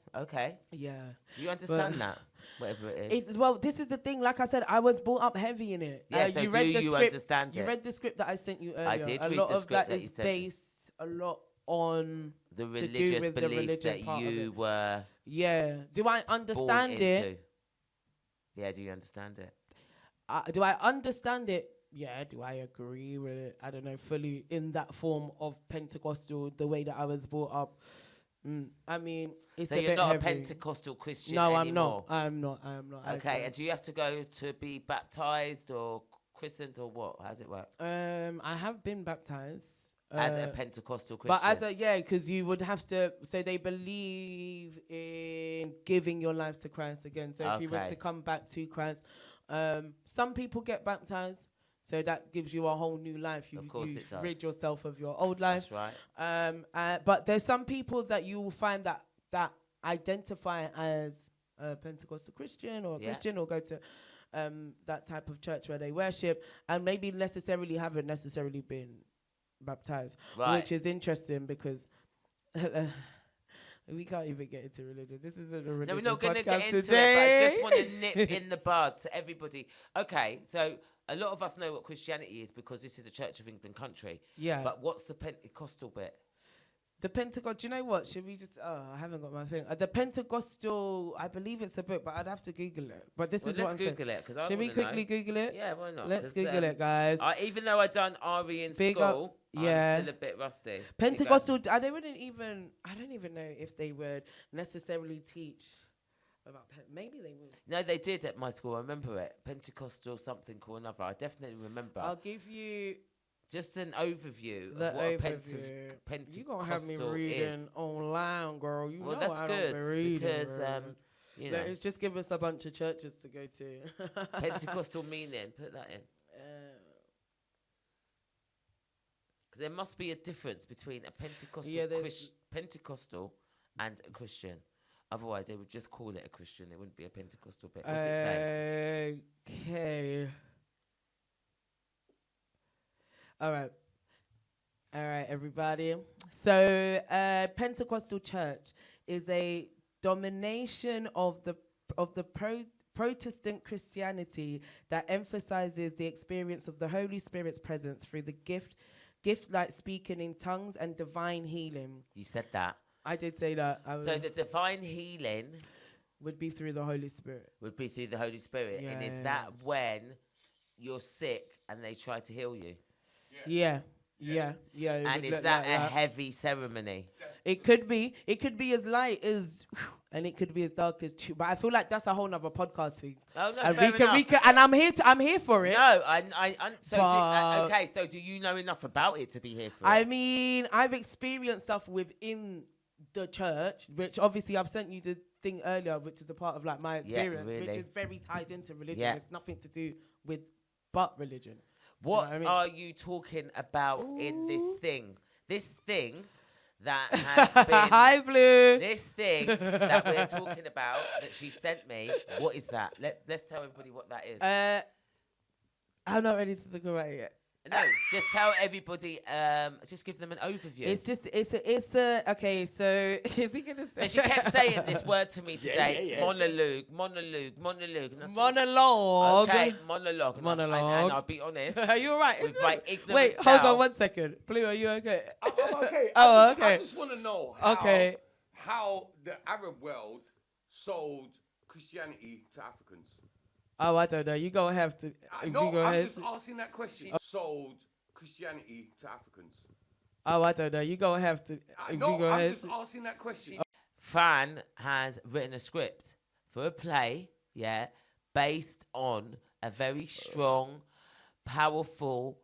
Yeah. Do you understand that? Whatever it is. Well, this is the thing. Like I said, I was brought up heavy in it. Yeah, so do you understand it? You read the script that I sent you earlier. I did a read lot the of script that you is sent me. based a lot on The to do religious with the beliefs religion that part of you it. were Yeah. Do I born understand into. it? Yeah, do you understand it? Do I understand it? Yeah. Do I agree with it? I don't know, fully in that form of Pentecostal, the way that I was brought up. I mean, it's So a you're bit not heavy. a Pentecostal Christian No, anymore? I'm not. Okay, and do you have to go to be baptized or christened or what? How does it work? I have been baptized. As a Pentecostal Christian? But because you would have to, so they believe in giving your life to Christ again. So if you was to come back to Christ, some people get baptized, so that gives you a whole new life. You rid yourself of your old life. That's right. But there's some people that you will find that identify as a Pentecostal Christian or a Christian or go to that type of church where they worship and maybe haven't necessarily been baptized, which is interesting because we can't even get into religion. This isn't a religion. No, we're not going to get into today. it, but I just want to nip in the bud to everybody. Okay, so a lot of us know what Christianity is because this is a Church of England country. Yeah. But what's the Pentecostal bit? The Pentecostal, do you know what? Should we just, I haven't got my thing. The Pentecostal, I believe it's a book, but I'd have to Google it. But this is what I'm saying. Let's Google it, because I Should we quickly Google it? Yeah, why not? Let's Google it, guys. Even though I done RE in school, I'm still a bit rusty. Pentecostal, I don't even know if they would necessarily teach about, maybe they would. No, they did at my school, I remember it. Pentecostal something or another, I definitely remember. I'll give you just an overview of what a Pentecostal you gonna have me reading online, girl. You know that's I good, don't be reading, because you know, it's just give us a bunch of churches to go to. Pentecostal meaning, put that in. Because there must be a difference between a Pentecostal and a Christian. Otherwise, they would just call it a Christian. It wouldn't be a Pentecostal bit. What's it say? Okay. All right, everybody. So, Pentecostal church is a domination of the Protestant Christianity that emphasizes the experience of the Holy Spirit's presence through the gift like speaking in tongues and divine healing. You said that. I did say that. So the divine healing would be through the Holy Spirit. Yeah, and is that when you're sick and they try to heal you? Yeah. And is that a heavy ceremony? It could be as light as, and it could be as dark as. But I feel like that's a whole nother podcast, thing. Oh no, and fair we can, and I'm here for it. No, so do you know enough about it to be here for it? I mean, I've experienced stuff within the church, which obviously I've sent you the thing earlier, which is a part of like my experience, which is very tied into religion. It's nothing to do with but religion. What are you talking about in this thing? This thing that has been... Hi, Blue. This thing that we're talking about that she sent me, what is that? Let's tell everybody what that is. I'm not ready to talk about it yet. No, just tell everybody, just give them an overview. Okay, so is he going to say? So she kept saying this word to me today, yeah. Monologue. Okay, monologue. Monologue. And I'll be honest. Are you all right? With my ignorant Wait, hold on 1 second. Blue, are you okay? I'm okay. Okay. I just want to know how the Arab world sold Christianity to Africans. Oh, I don't know. You're going to have to. I'm just asking that question. Sold Christianity to Africans. Oh, I don't know. You're going to have to. I'm just asking that question. Fran has written a script for a play, based on a very strong, powerful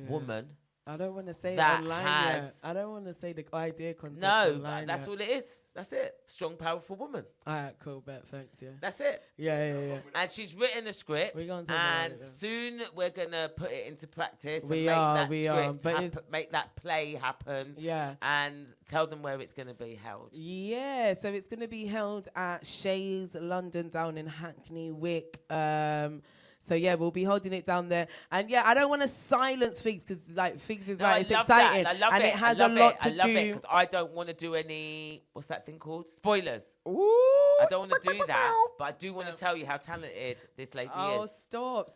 woman I don't want to say it that online has yet. I don't want to say the idea concept no, online that's yet. all it is. That's it. Strong, powerful woman. All right, cool, bet, thanks, yeah. That's it. Yeah. And she's written a script, We're gonna talk about and it then. soon we're gonna put it into practice We and are, make that script but happen, make that play happen, Yeah. and tell them where it's gonna be held. Yeah, so it's going to be held at Shaes, London, down in Hackney Wick. So yeah, we'll be holding it down there. And yeah, I don't want to silence FIIG'S because like FIIG'S is No, right, I it's love exciting, that. I love and it. it has I love a lot it. to I love do. it because I don't want to do any. What's that thing called? Spoilers. Ooh, I don't want to do that, but I do want to tell you how talented this lady Oh, is. stop.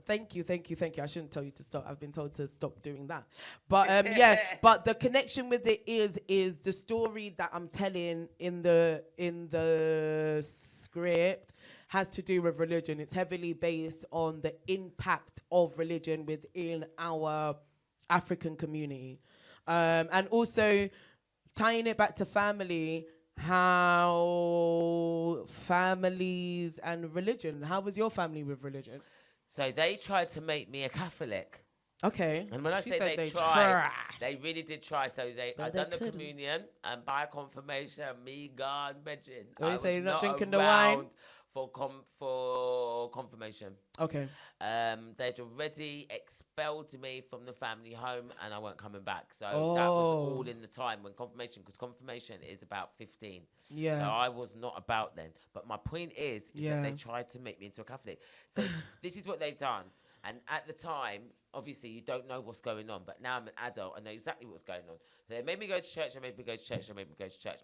Thank you. I shouldn't tell you to stop. I've been told to stop doing that. But yeah, but the connection with it is the story that I'm telling in the script has to do with religion. It's heavily based on the impact of religion within our African community. And also tying it back to family, how families and religion. How was your family with religion? So they tried to make me a Catholic. Okay. And when I She say said they they tried, tried. they really did try. So But I they done the couldn't. communion, and by confirmation, me, God, mentioned. Oh, you I say was you're not drinking the wine? for confirmation. Okay. They'd already expelled me from the family home, and I weren't coming back. So that was all in the time when confirmation, because confirmation is about 15. Yeah. So I was not about then. But my point is that they tried to make me into a Catholic. So this is what they've done. And at the time, obviously, you don't know what's going on. But now I'm an adult. I know exactly what's going on. So they made me go to church. I never went to church.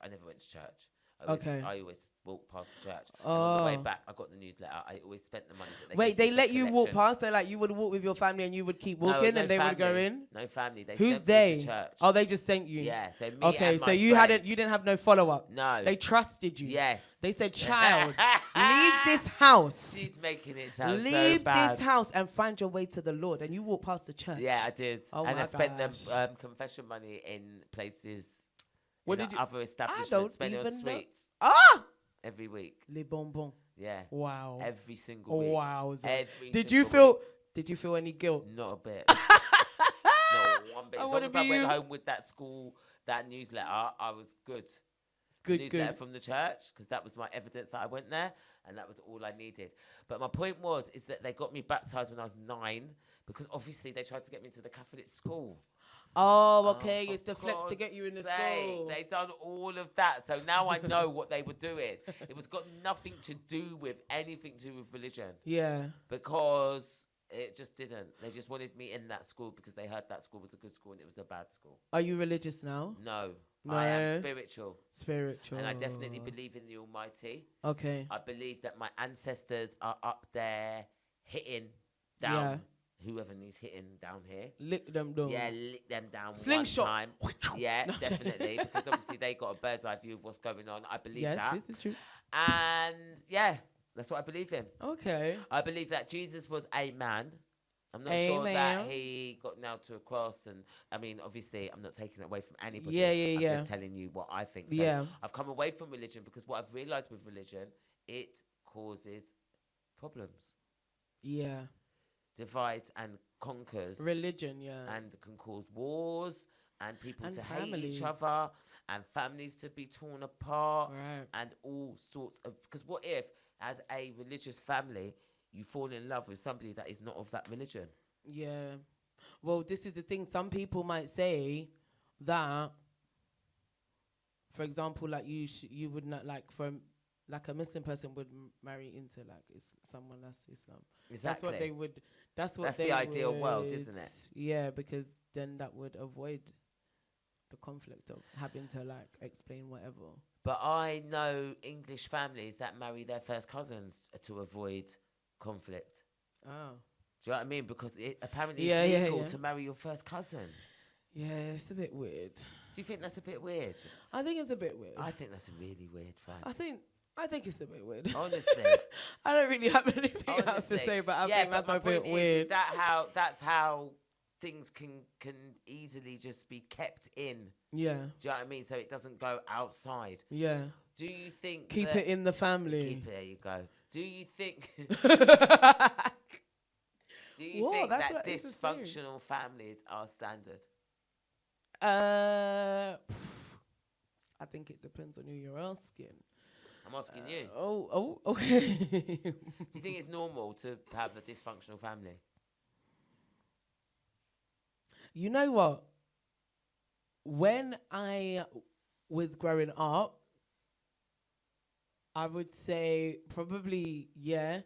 I never went to church. I always walked past the church. And on the way back, I got the newsletter. I always spent the money that they Wait, gave me they for let you walk collection. past? So like you would walk with your family and you would keep walking and they would go in? No family. They Who's sent me they? to church. Oh, they just sent you? Yeah. So me Okay, and so my you friend. didn't have no follow-up? No. They trusted you? Yes. They said, child, leave this house. She's making it sound so Leave bad. this house and find your way to the Lord. And you walk past the church. Yeah, I did. Oh and my I spent the gosh. confession money in places, What in did you- other I establishments, don't spending on even know. sweets Ah! every week. Les bonbons. Yeah. Wow. Every single week. Wow. Every Did single you feel any guilt? week. Not a bit. Not one bit. I As long wanna as I be went you. home with that school, that newsletter, I was good. Good. Newsletter from the church, because that was my evidence that I went there, and that was all I needed. But my point is that they got me baptized when I was 9, because obviously they tried to get me into the Catholic school. Oh, okay. For It's the flex to get you in the God's sake, school. They done all of that, so now I know what they were doing. It was got nothing to do with anything to do with religion, Yeah. because it just didn't. They just wanted me in that school because they heard that school was a good school and it was a bad school. Are you religious now? No, I am spiritual. Spiritual. And I definitely believe in the Almighty. Okay. I believe that my ancestors are up there hitting down whoever needs hitting down here. Lick them down. Yeah, lick them down Slingshot. one time. Yeah, definitely. Because obviously they got a bird's eye view of what's going on. I believe Yes, that. this is true. And yeah, that's what I believe in. Okay. I believe that Jesus was a man. I'm not sure Amen. that he got nailed to a cross. And I mean, obviously, I'm not taking it away from anybody. Yeah, I'm yeah. just telling you what I think. So Yeah. I've come away from religion because what I've realized with religion, it causes problems. Yeah. Divides and conquers. Religion, yeah. And can cause wars and people And to families. hate each other and families to be torn apart Right. and all sorts of. Because what if, as a religious family, you fall in love with somebody that is not of that religion? Yeah. Well, this is the thing. Some people might say that, for example, like you would not like like a Muslim person would marry into like someone that's Islam. Exactly. That's what they would. That's the ideal world, isn't it? Yeah, because then that would avoid the conflict of having to like explain whatever. But I know English families that marry their first cousins to avoid conflict. Oh. Do you know what I mean? Because it apparently Yeah, it's yeah, legal yeah. to marry your first cousin. Yeah, it's a bit weird. Do you think that's a bit weird? I think it's a bit weird. I think that's really weird, Fran. I think it's a bit weird. Honestly. I don't really have anything else to Honestly. say, but I Yeah, think but that's my a bit point weird. Is that's how things can easily just be kept in. Yeah. Do you know what I mean? So it doesn't go outside. Yeah. Do you think Keep it in the family. Keep it, there you go. Do you think Do you think that dysfunctional families are standard? I think it depends on who you're asking. I'm asking you. Okay. Do you think it's normal to have a dysfunctional family? You know what? When I was growing up, I would say probably, yeah.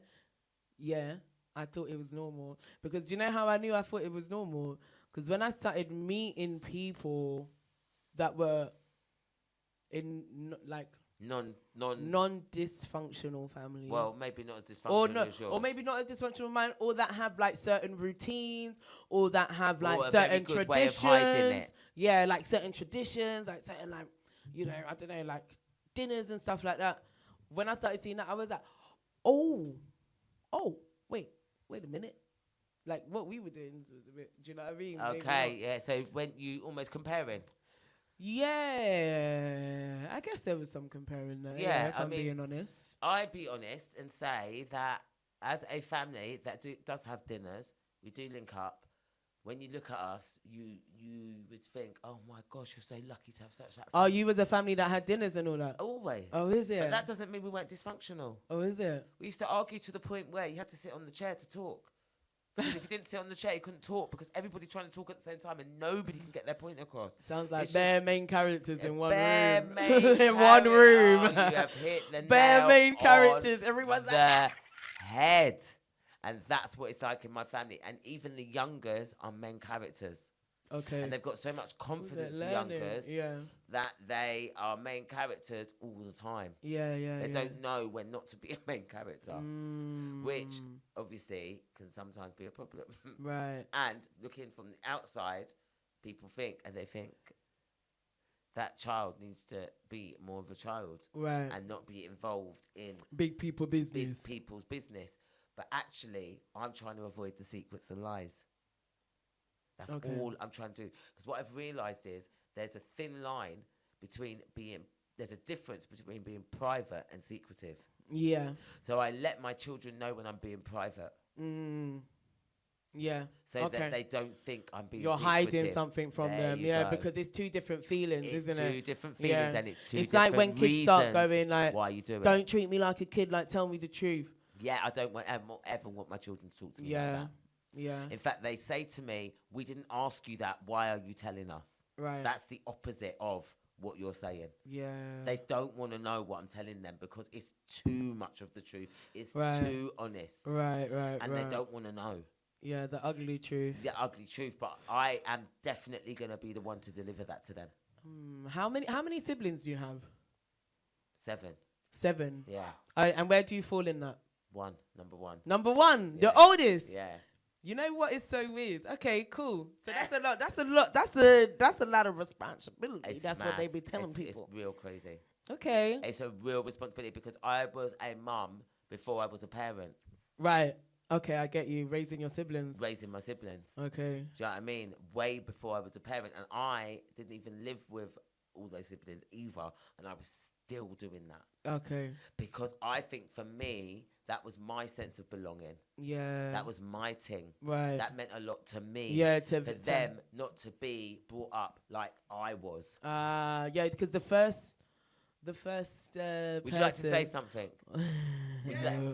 I thought it was normal. Because do you know how I knew I thought it was normal? Because when I started meeting people that were in non-dysfunctional families. Well, maybe not as dysfunctional as yours. Or maybe not as dysfunctional man, or that have like certain routines, or that have like or certain a very good traditions. Way of hiding it. Yeah, like certain traditions, like certain like, you know, I don't know, like dinners and stuff like that. When I started seeing that, I was like, wait a minute. Like what we were doing was a bit, do you know what I mean? Okay, yeah, so when you almost comparing. Yeah, I guess there was some comparing there. Yeah, if I'm being honest. I'd be honest and say that as a family that does have dinners, we do link up. When you look at us, you would think, oh my gosh, you're so lucky to have such that. Oh, you was a family that had dinners and all that? Always. Oh, is it? But that doesn't mean we weren't dysfunctional. Oh, is it? We used to argue to the point where you had to sit on the chair to talk. Because if you didn't sit on the chair, you couldn't talk because everybody's trying to talk at the same time and nobody can get their point across. Sounds like bare main characters in one room. In one room. Oh, you have hit the bare nail main characters. Everyone's the head. And that's what it's like in my family. And even the youngers are main characters. Okay. And they've got so much confidence, the youngers, that they are main characters all the time. They don't know when not to be a main character, which obviously can sometimes be a problem. Right. And looking from the outside, people think, and they think that child needs to be more of a child. Right. And not be involved in big people's business. But actually, I'm trying to avoid the secrets and lies. That's all I'm trying to do. Because what I've realised is there's a thin line between there's a difference between being private and secretive. Yeah. So I let my children know when I'm being private. Yeah. So that they don't think I'm being You're secretive. hiding something from them. Yeah, go. Because it's two different feelings, isn't it? It's two different feelings and it's two different reasons. It's like when kids start going like, why you do it. Don't treat me like a kid, like tell me the truth. Yeah, I don't ever want my children to talk to me like that. Yeah. In fact, they say to me, we didn't ask you that. Why are you telling us? Right. That's the opposite of what you're saying. Yeah. They don't want to know what I'm telling them because it's too much of the truth. It's too honest. Right. And they don't want to know. Yeah, the ugly truth. The ugly truth. But I am definitely going to be the one to deliver that to them. How many siblings do you have? 7. 7? Yeah. And where do you fall in that? Number one. Number 1? Yeah. The oldest? Yeah. You know what is so weird? Okay, cool. So that's a lot. That's a lot of responsibility. That's what they be telling people. It's real crazy. Okay. It's a real responsibility because I was a mum before I was a parent. Right. Okay, I get you. Raising your siblings. Raising my siblings. Okay. Do you know what I mean? Way before I was a parent. And I didn't even live with all those siblings either. And I was still doing that. Okay. Because I think for me, that was my sense of belonging. Yeah. That was my thing. Right. That meant a lot to me. Yeah. For them not to be brought up like I was. Yeah, because the first Would you like to say something?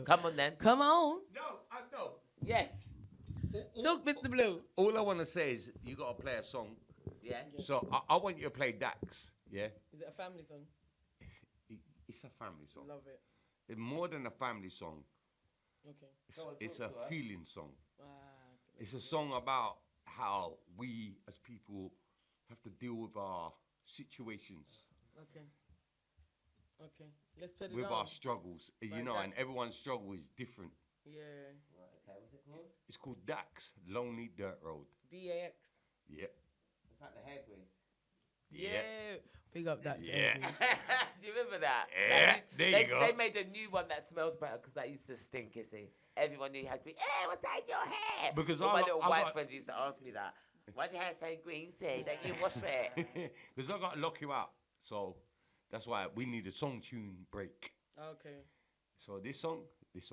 Come on then. Come on. No, I know. Yes. Talk, Mr. Blue. All I want to say is you got to play a song. Yes. So I want you to play Dax. Yeah. Is it a family song? It's a family song. Love it. It's more than a family song. Okay. It's a feeling song. It's a song about how we as people have to deal with our situations. Okay. Let's put it with on. our struggles, you know, and everyone's struggle is different. Yeah. Right, okay, what's it called? It's called Dax, Lonely Dirt Road. DAX. Yeah. It's like the hair grease. Yeah. Big up that. Yeah. Do you remember that? Yeah. There you go. They made a new one that smells better because that used to stink, you see. Everyone knew you had green. Hey, what's that in your hair? Because all my little white friends used to ask me that. Why's your hair so green? Say, don't you wash it? Because I got to lock you out. So that's why we need a song tune break. Okay. So this song is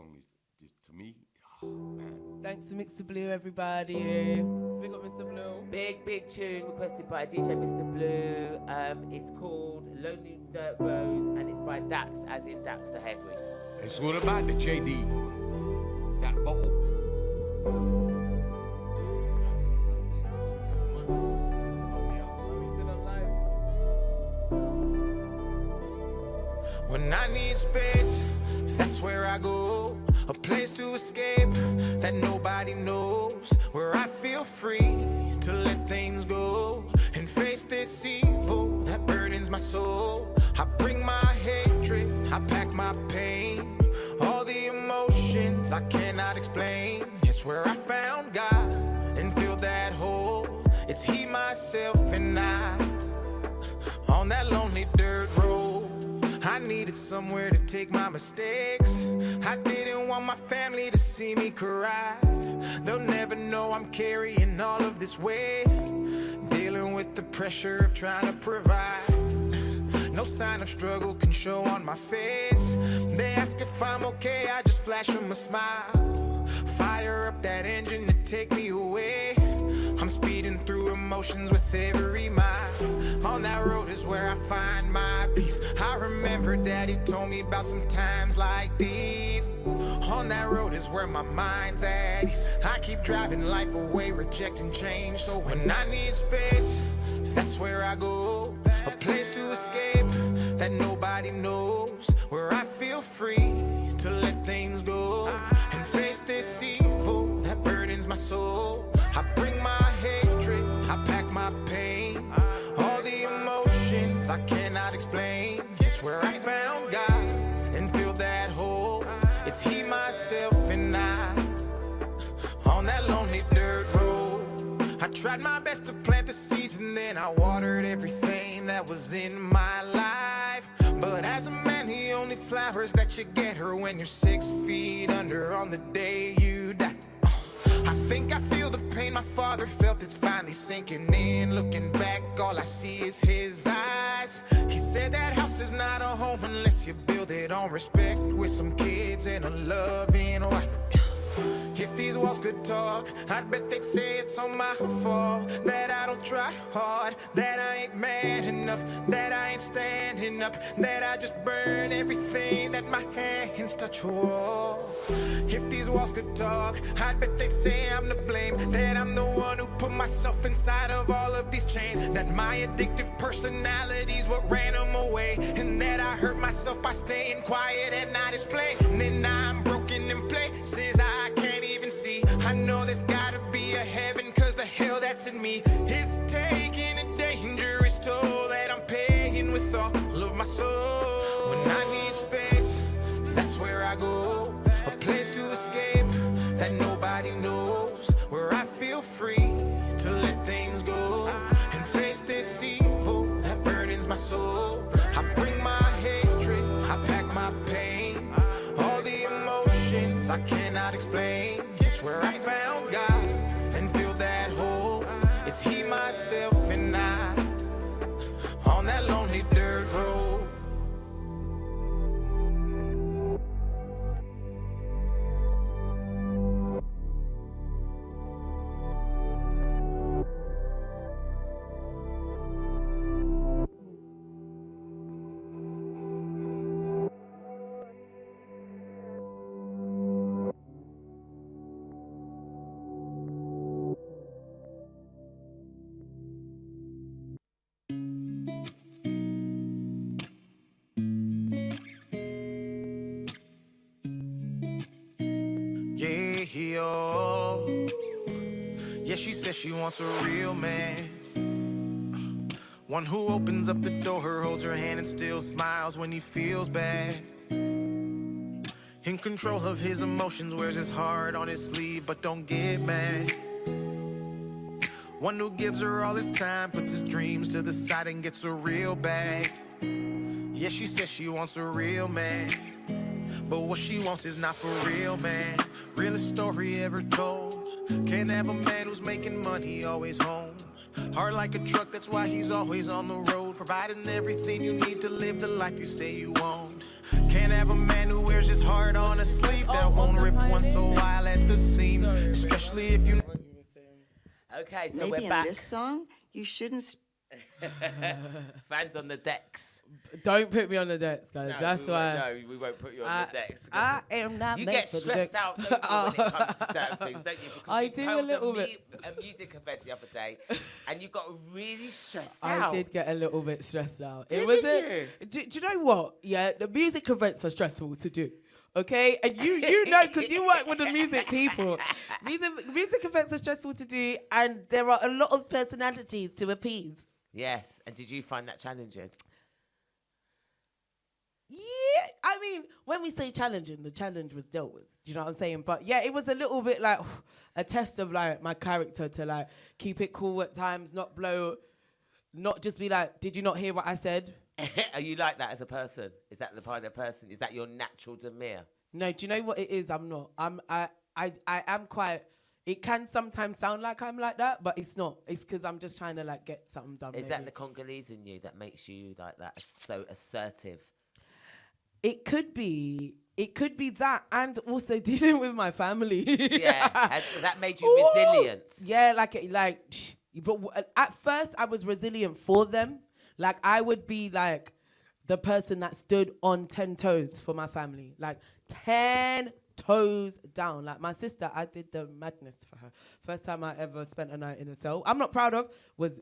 just to me, oh man. Thanks to Mr. Blue, everybody. Big up Mr. Blue. Big tune requested by DJ Mr. Blue. It's called Lonely Dirt Road, and it's by Dax, as in Dax the Hair Grease. It's all about the JD. That bottle. When I need space, that's where I go. A place to escape that nobody knows. Where I feel free to let things go and face this evil that burdens my soul. I bring my hatred, I pack my pain. All the emotions I cannot explain. It's where I found God and filled that hole. It's He, myself, and I on that lonely dirt road. I needed somewhere to take my mistakes. I didn't want my family to see me cry. They'll never know I'm carrying all of this weight, dealing with the pressure of trying to provide. No sign of struggle can show on my face. They ask if I'm okay, I just flash them a smile. Fire up that engine to take me away. I'm speeding through emotions with every mile. On that road is where I find my peace. I remember Daddy told me about some times like these. On that road is where my mind's at ease. I keep driving life away, rejecting change. So when I need space, that's where I go. A place to escape that nobody knows. Where I feel free to let things go and face this evil that burdens my soul. I bring my hatred, I pack my pain. All the emotions I cannot explain. It's where I found God and filled that hole. It's He, myself, and I on that lonely dirt road. I tried my best to plant the seeds and then I watered everything that was in my life. But as a man, the only flowers that you get are when you're 6 feet under on the day you die. I think I feel the pain my father felt, it's finally sinking in. Looking back, all I see is his eyes. He said that house is not a home unless you build it on respect, with some kids and a loving wife. If these walls could talk, I'd bet they'd say it's all my fault. That I don't try hard, that I ain't man enough, that I ain't standing up, that I just burn everything that my hands touch. Whoa. If these walls could talk, I'd bet they'd say I'm to blame, that I'm the one who put myself inside of all of these chains, that my addictive personality's what ran them away, and that I hurt myself by staying quiet and not explain. And now I'm broken in places I can't even see. I know there's gotta be a heaven, cause the hell that's in me is taking a dangerous toll that I'm paying with all of my soul. When I need space, that's where I go. A place to escape that nobody knows. Where I feel free to let things go and face this evil that burdens my soul. I bring my hatred, I pack my pain. All the emotions I cannot explain. It's where I found God and filled that hole. It's He, myself, and I on that lonely dirt road. Yeah, she says she wants a real man, one who opens up the door, holds her hand and still smiles when he feels bad. In control of his emotions, wears his heart on his sleeve but don't get mad. One who gives her all his time, puts his dreams to the side and gets a real bag. Yeah, she says she wants a real man, but what she wants is not for real, man. Realest story ever told. Can't have a man who's making money always home. Hard like a truck, that's why he's always on the road, providing everything you need to live the life you say you want. Can't have a man who wears his heart on a sleeve that won't rip once a while at the seams, especially if you. Okay, so Maybe we're in back. this song, you shouldn't. Fans on the decks. Don't put me on the decks, guys. No, That's why. No, we won't put you on the decks. I am not You meant get for the stressed decks. out, don't you, when it comes to certain things, don't you? Because I you do a told little bit. a music event the other day, and you got really stressed I out. did get a little bit stressed out. Didn't It was you? do you know what? Yeah, the music events are stressful to do. Okay, and you know, because you work with the music people. Music events are stressful to do, and there are a lot of personalities to appease. Yes, and did you find that challenging? Yeah, I mean, when we say challenging, the challenge was dealt with. Do you know what I'm saying? But yeah, it was a little bit like a test of like my character to like keep it cool at times, not blow, not just be like, did you not hear what I said? Are you like that as a person? Is that the kind of person? Is that your natural demeanor? No, do you know what it is? I'm not. I am quite. It can sometimes sound like I'm like that, but it's not. It's because I'm just trying to like get something done. Is maybe. that the Congolese in you that makes you like that, so assertive? It could be. It could be that, and also dealing with my family. Yeah, and that made you resilient. Yeah, but at first I was resilient for them. Like I would be like the person that stood on 10 toes for my family, like 10 toes down. Like my sister, I did the madness for her. First time I ever spent a night in a cell. I'm not proud of, was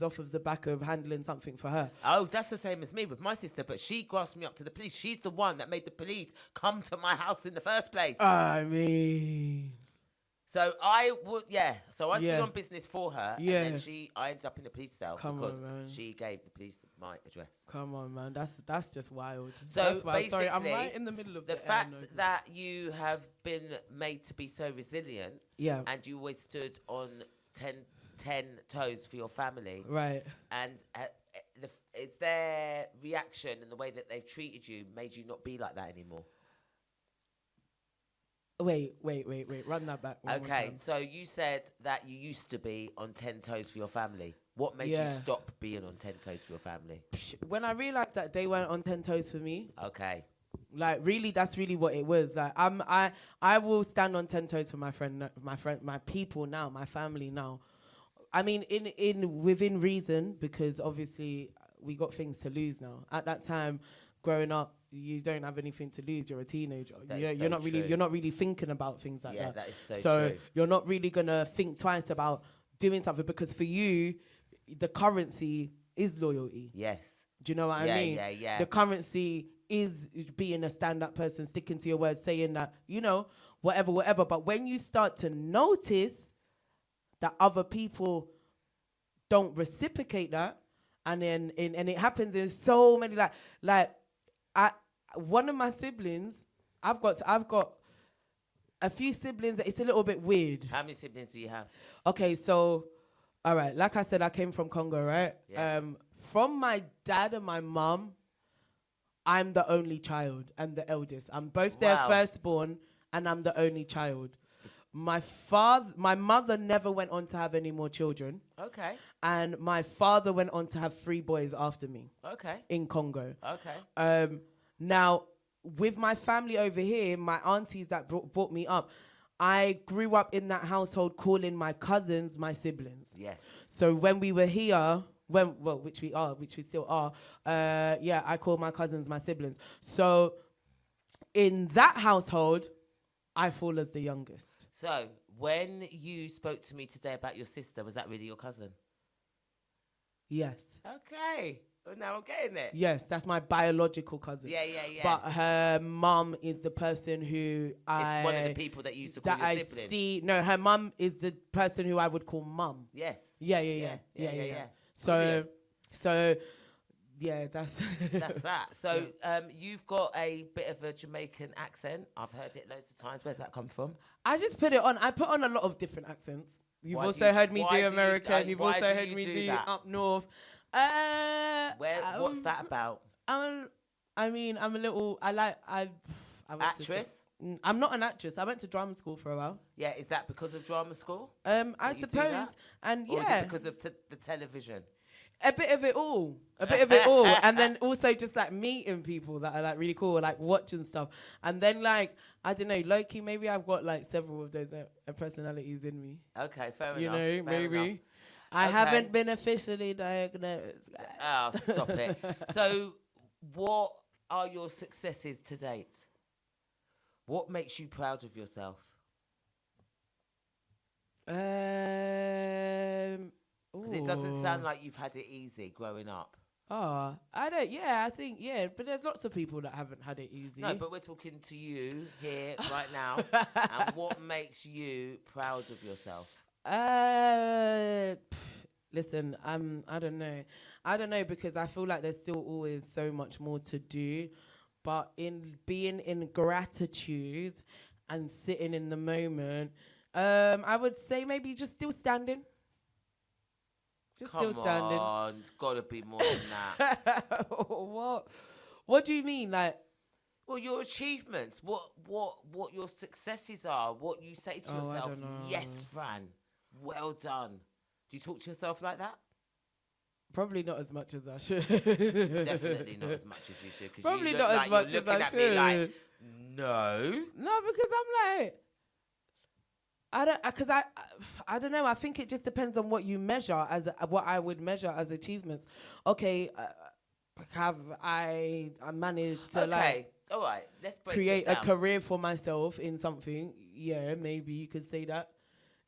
off of the back of handling something for her. Oh, that's the same as me with my sister, but she grasped me up to the police. She's the one that made the police come to my house in the first place. I mean, So I would, So I stood Yeah. on business for her, Yeah. and then I ended up in the police cell Come because on, man. she gave the police my address. come on, man, that's just wild. So that's wild. Sorry, I'm basically, right in the middle of The the air fact noise. that you have been made to be so resilient, Yeah. and you always stood on 10 toes for your family, Right. and is their reaction and the way that they've treated you made you not be like that anymore? Wait. Run that back. one more Okay, time. so you said that you used to be on 10 toes for your family. What made Yeah. you stop being on 10 toes for your family? When I realized that they weren't on 10 toes for me, Okay. like really, that's really what it was. Like I will stand on 10 toes for my people now, my family now. I mean, within reason, because obviously we got things to lose now. At that time, growing up, you don't have anything to lose. You're a teenager. You're not really thinking about things like that. Yeah, that is so true. You're not really gonna think twice about doing something, because for you, the currency is loyalty. Yes. Do you know what I mean? Yeah. The currency is being a stand-up person, sticking to your words, saying that, whatever. But when you start to notice that other people don't reciprocate that, and then and it happens in so many one of my siblings, I've got a few siblings that it's a little bit weird. How many siblings do you have? Okay, so, all right, like I said, I came from Congo, right? Yeah. From my dad and my mum, I'm the only child and the eldest. I'm both their Wow. firstborn, and I'm the only child. My mother never went on to have any more children, Okay. and my father went on to have 3 boys after me Okay. in Congo. Okay. Now, with my family over here, my aunties that brought me up, I grew up in that household calling my cousins my siblings. Yes. So when we were here, which we still are, I call my cousins my siblings. So in that household, I fall as the youngest. So when you spoke to me today about your sister, was that really your cousin? Yes. Okay. Well, now I'm getting it. Yes, that's my biological cousin. Yeah. But her mum is the person who It's one of the people that you used to call your sibling. see. No, her mum is the person who I would call mum. Yes. Yeah. Brilliant. So, yeah, that's That's that. So you've got a bit of a Jamaican accent. I've heard it loads of times. Where's that come from? I just put it on. I put on a lot of different accents. You've Why do also you- heard me why do do you- American. You've why also do heard you me do do that? up north. What's that about? I mean, I'm a little. I went to Actress? I'm not an actress. I went to drama school for a while. Yeah, is that because of drama school? I that you do suppose, that? and Or is yeah, it because of the television? a bit of it all, and then also just like meeting people that are like really cool, like watching stuff, and then like I don't know, low-key, maybe I've got like several of those personalities in me. Okay, fair You enough. know, fair maybe. enough. I Okay. haven't been officially diagnosed. Oh, stop it. So, what are your successes to date? What makes you proud of yourself? Because it doesn't sound like you've had it easy growing up. Oh, I don't. Yeah, I think but there's lots of people that haven't had it easy. No, but we're talking to you here right now. And what makes you proud of yourself? Listen, I don't know. I don't know because I feel like there's still always so much more to do. But in being in gratitude and sitting in the moment, I would say maybe just still standing. Still standing. Come on, it's got to be more than that. What do you mean, like? Well, your achievements, what your successes are, what you say to I yourself. don't know. Yes, Fran, well done. Do you talk to yourself like that? Probably not as much as I should. Definitely not as much as you should. 'Cause Probably you not look as like much you're as I looking at me like, should. no. No, because I'm like, I don't know. I think it just depends on what you measure as what I would measure as achievements. Okay, have I managed to like all right. Let's break create it a down. career for myself in something? Yeah, maybe you could say that.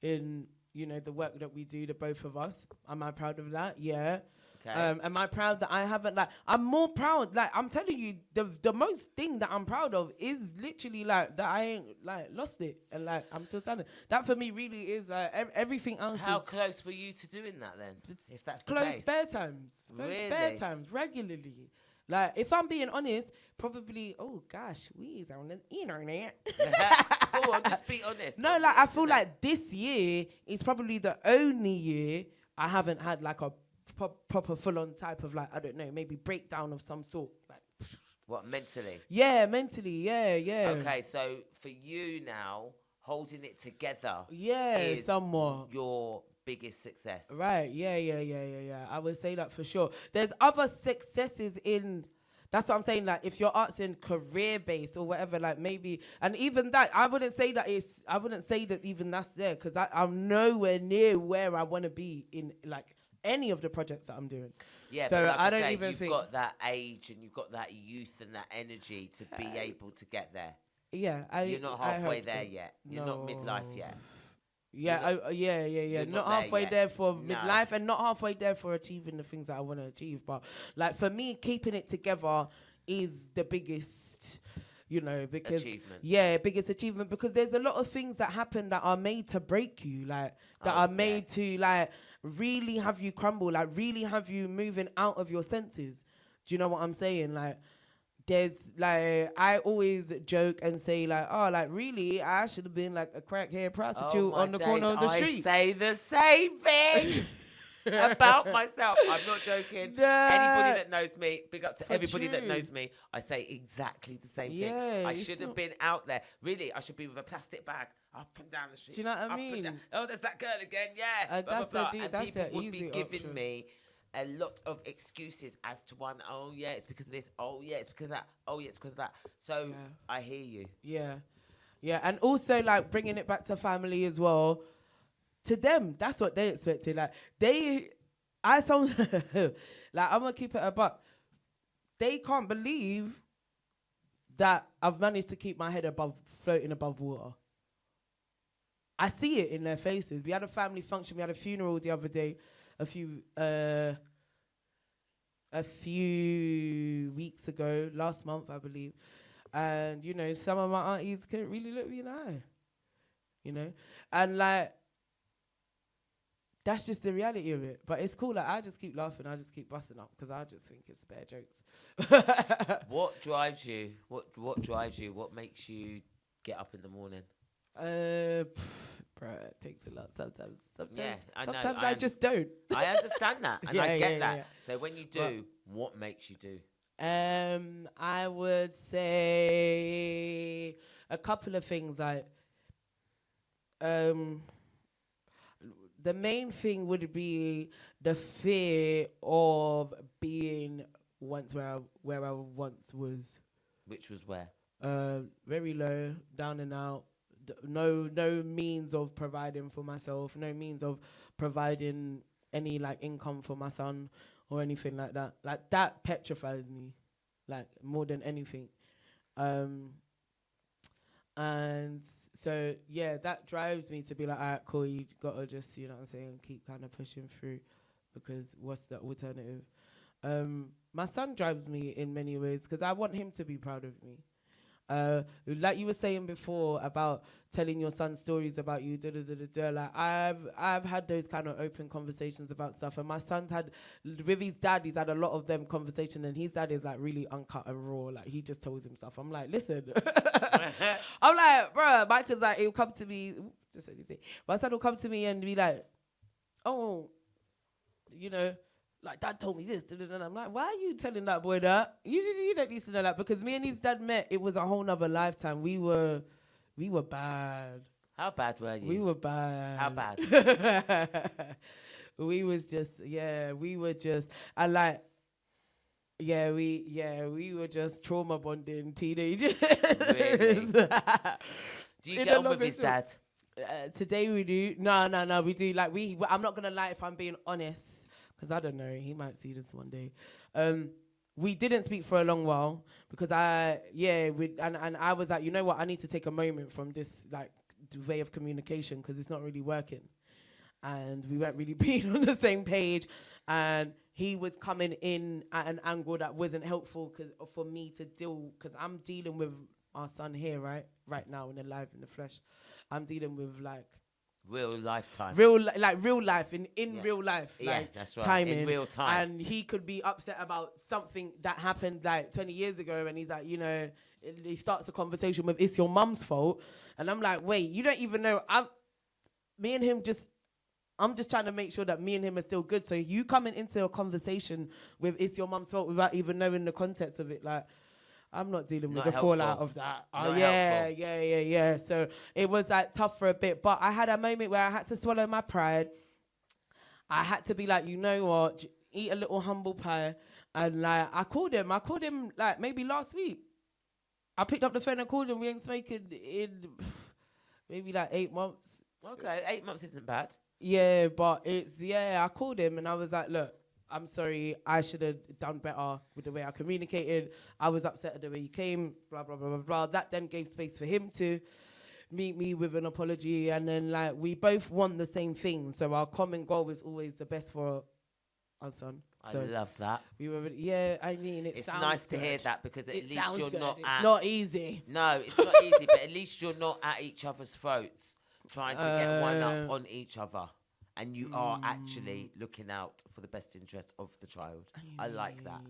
In the work that we do, the both of us. Am I proud of that? Yeah. Okay. Am I proud that I haven't I'm more proud, I'm telling you, the most thing that I'm proud of is literally that I ain't lost it and I'm still standing. That for me really is everything else. How is close were you to doing that then? If that's the close case. spare times. Close spare times regularly. If I'm being honest, probably we on the internet. Go on, just be honest. No, I feel like this year is probably the only year I haven't had a proper full-on type of I don't know, maybe breakdown of some sort. What, mentally? Yeah, mentally, yeah. Okay, so for you now, holding it together is somewhat your biggest success. Right, yeah. I would say that for sure. There's other successes in... That's what I'm saying, if you're asking career-based or whatever, maybe... And even that, I wouldn't say that even that's there, because I'm nowhere near where I want to be in, any of the projects that I'm doing. Yeah, so but I don't even you've think... got that age and you've got that youth and that energy to be able to get there. Yeah, you're not halfway there yet. You're not midlife yet. Yeah, yeah. You're Not there halfway yet. there for No. midlife and not halfway there for achieving the things that I want to achieve. But for me, keeping it together is the biggest, because achievement. Biggest achievement, because there's a lot of things that happen that are made to break you, that are made to really have you crumble, really have you moving out of your senses. Do you know what I'm saying? There's I always joke and say really I should have been a crackhead prostitute on the corner of the street. I say the same thing about myself. I'm not joking. Anybody that knows me, big up to everybody that knows me. I say exactly the same thing. I should have been out there. Really, I should be with a plastic bag up and down the street. Do you know what I up and mean? down. Oh, there's that girl again. Yeah. That's blah, blah, blah. that's people an would easy be giving option. me a lot of excuses as to one. Oh yeah, it's because of this. Oh yeah, it's because of that. Oh yeah, it's because of that. So I hear you. Yeah, and also bringing it back to family as well. To them, that's what they expected. I'm gonna keep it a buck. They can't believe that I've managed to keep my head floating above water. I see it in their faces. We had a family function. We had a funeral the other day, a few weeks ago, last month, I believe. And, some of my aunties couldn't really look me in the eye, And, that's just the reality of it. But it's cool. I just keep laughing. I just keep busting up because I just think it's spare jokes. What drives you? What drives you? What makes you get up in the morning? Bro, it takes a lot sometimes. Yeah, I know, sometimes I just don't. I understand that, and I get that. Yeah. So when you do, what makes you do? I would say a couple of things like the main thing would be the fear of being once where I once was. Which was where? Very low, down and out. No means of providing for myself. No means of providing any like income for my son or anything like that. Like that petrifies me, like more than anything. And so yeah, that drives me to be like, alright, cool. You gotta just, you know what I'm saying, keep kind of pushing through, because what's the alternative? My son drives me in many ways because I want him to be proud of me. Like you were saying before about telling your son stories about you, like I've had those kind of open conversations about stuff, and my son's had with his dad. He's had a lot of them conversations, and his dad is like really uncut and raw. Like he just tells him stuff. I'm like, listen, I'm like, bruh, Mike is like, he'll come to me. Just anything. My son will come to me and be like, oh, you know. Like, dad told me this. And I'm like, why are you telling that boy that? You don't need to know that. Because me and his dad met, it was a whole nother lifetime. We were bad. How bad were you? We were bad. How bad? we were just, and like, we were just trauma bonding teenagers. Really? Do you get on with his dad? Today we do. No, we do. Like, I'm not going to lie if I'm being honest. Because I don't know, he might see this one day. We didn't speak for a long while because and I was like, you know what, I need to take a moment from this like way of communication because it's not really working. And we weren't really being on the same page, and he was coming in at an angle that wasn't helpful for me to deal, because I'm dealing with our son here right now in the flesh. I'm dealing with like real lifetime. Real life in real life. Yeah, like that's right. Timing. In real time. And he could be upset about something that happened like 20 years ago, and he's like, you know, he starts a conversation with, it's your mum's fault. And I'm like, wait, you don't even know. I'm just trying to make sure that me and him are still good. So you coming into a conversation with, it's your mum's fault, without even knowing the context of it, like, I'm not dealing with the fallout of that. Yeah. So it was like tough for a bit, but I had a moment where I had to swallow my pride. I had to be like, you know what, eat a little humble pie. And like, I called him like maybe last week. I picked up the phone and called him. We ain't spoken in maybe like 8 months. Okay, 8 months isn't bad. Yeah, but I called him and I was like, look, I'm sorry, I should have done better with the way I communicated. I was upset at the way you came, blah, blah, blah, blah, blah. That then gave space for him to meet me with an apology. And then, like, we both want the same thing. So our common goal is always the best for our son. So I love that. We were, I mean, it's nice to hear that, because at least you're not It's not easy. No, it's not easy, but at least you're not at each other's throats trying to get one up on each other. And you are actually looking out for the best interest of the child. I like that.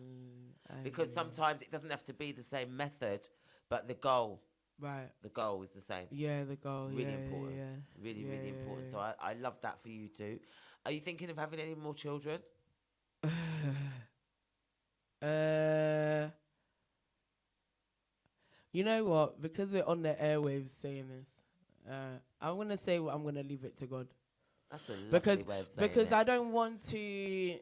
Because sometimes it doesn't have to be the same method, but the goal. Right. The goal is the same. Yeah, the goal. Really important. Yeah. Really important. So I love that for you too. Are you thinking of having any more children? You know what? Because we're on the airwaves saying this, I'm going to say what I'm going to leave it to God. That's a lovely way of saying because it. I don't want to.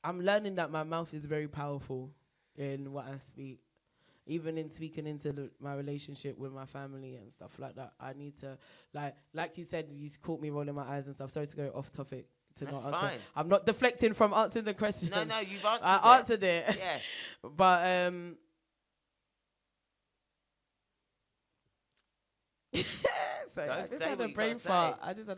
I'm learning that my mouth is very powerful in what I speak, even in speaking into my relationship with my family and stuff like that. I need to, like you said, you caught me rolling my eyes and stuff. Sorry to go off topic. That's not answer. fine. I'm not deflecting from answering the question. No, you've answered it. I answered it. Yes. But sorry, I just had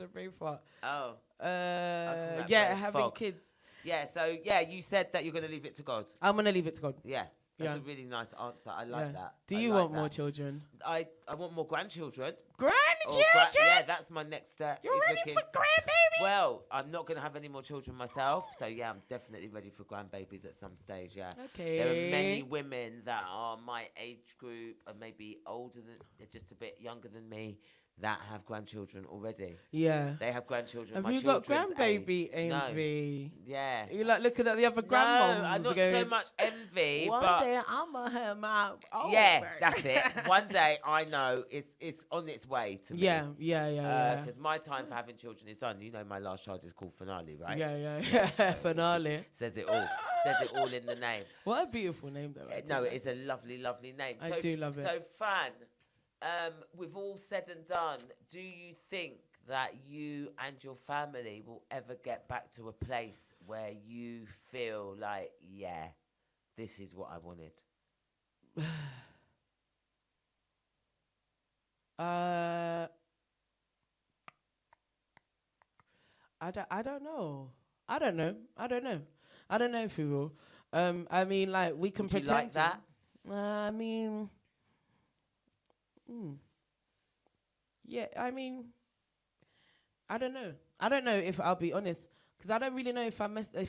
a brain fart. Oh. Having fog. kids. Yeah, so you said that you're going to leave it to God. I'm going to leave it to God. Yeah. That's a really nice answer. I like that. Do you want more children? I want more grandchildren. Grandchildren? Yeah, that's my next step. You're ready for grandbabies? Well, I'm not going to have any more children myself. So, yeah, I'm definitely ready for grandbabies at some stage, yeah. Okay. There are many women that are my age group and maybe older than, just a bit younger than me, that have grandchildren already. Yeah. They have grandchildren. Have my you got children's grandbaby age. envy? No. Yeah. You like looking at the other No, grandmoms? I'm not going, so much envy, one but day I'm gonna have my own. yeah, bird." that's it. One day I know it's on its way to me. Yeah. Because my time for having children is done. You know, my last child is called Finale, right? Yeah. Finale. Says it all. Says it all in the name. What a beautiful name, though. No, it is a lovely, lovely name. I do love it. So, Fran, with all said and done, do you think that you and your family will ever get back to a place where you feel like, yeah, this is what I wanted? I don't know. I don't know if we will. I mean, like, we can Would you pretend like that? I mean, yeah. I mean, I don't know. I don't know if I'll be honest, because I don't really know if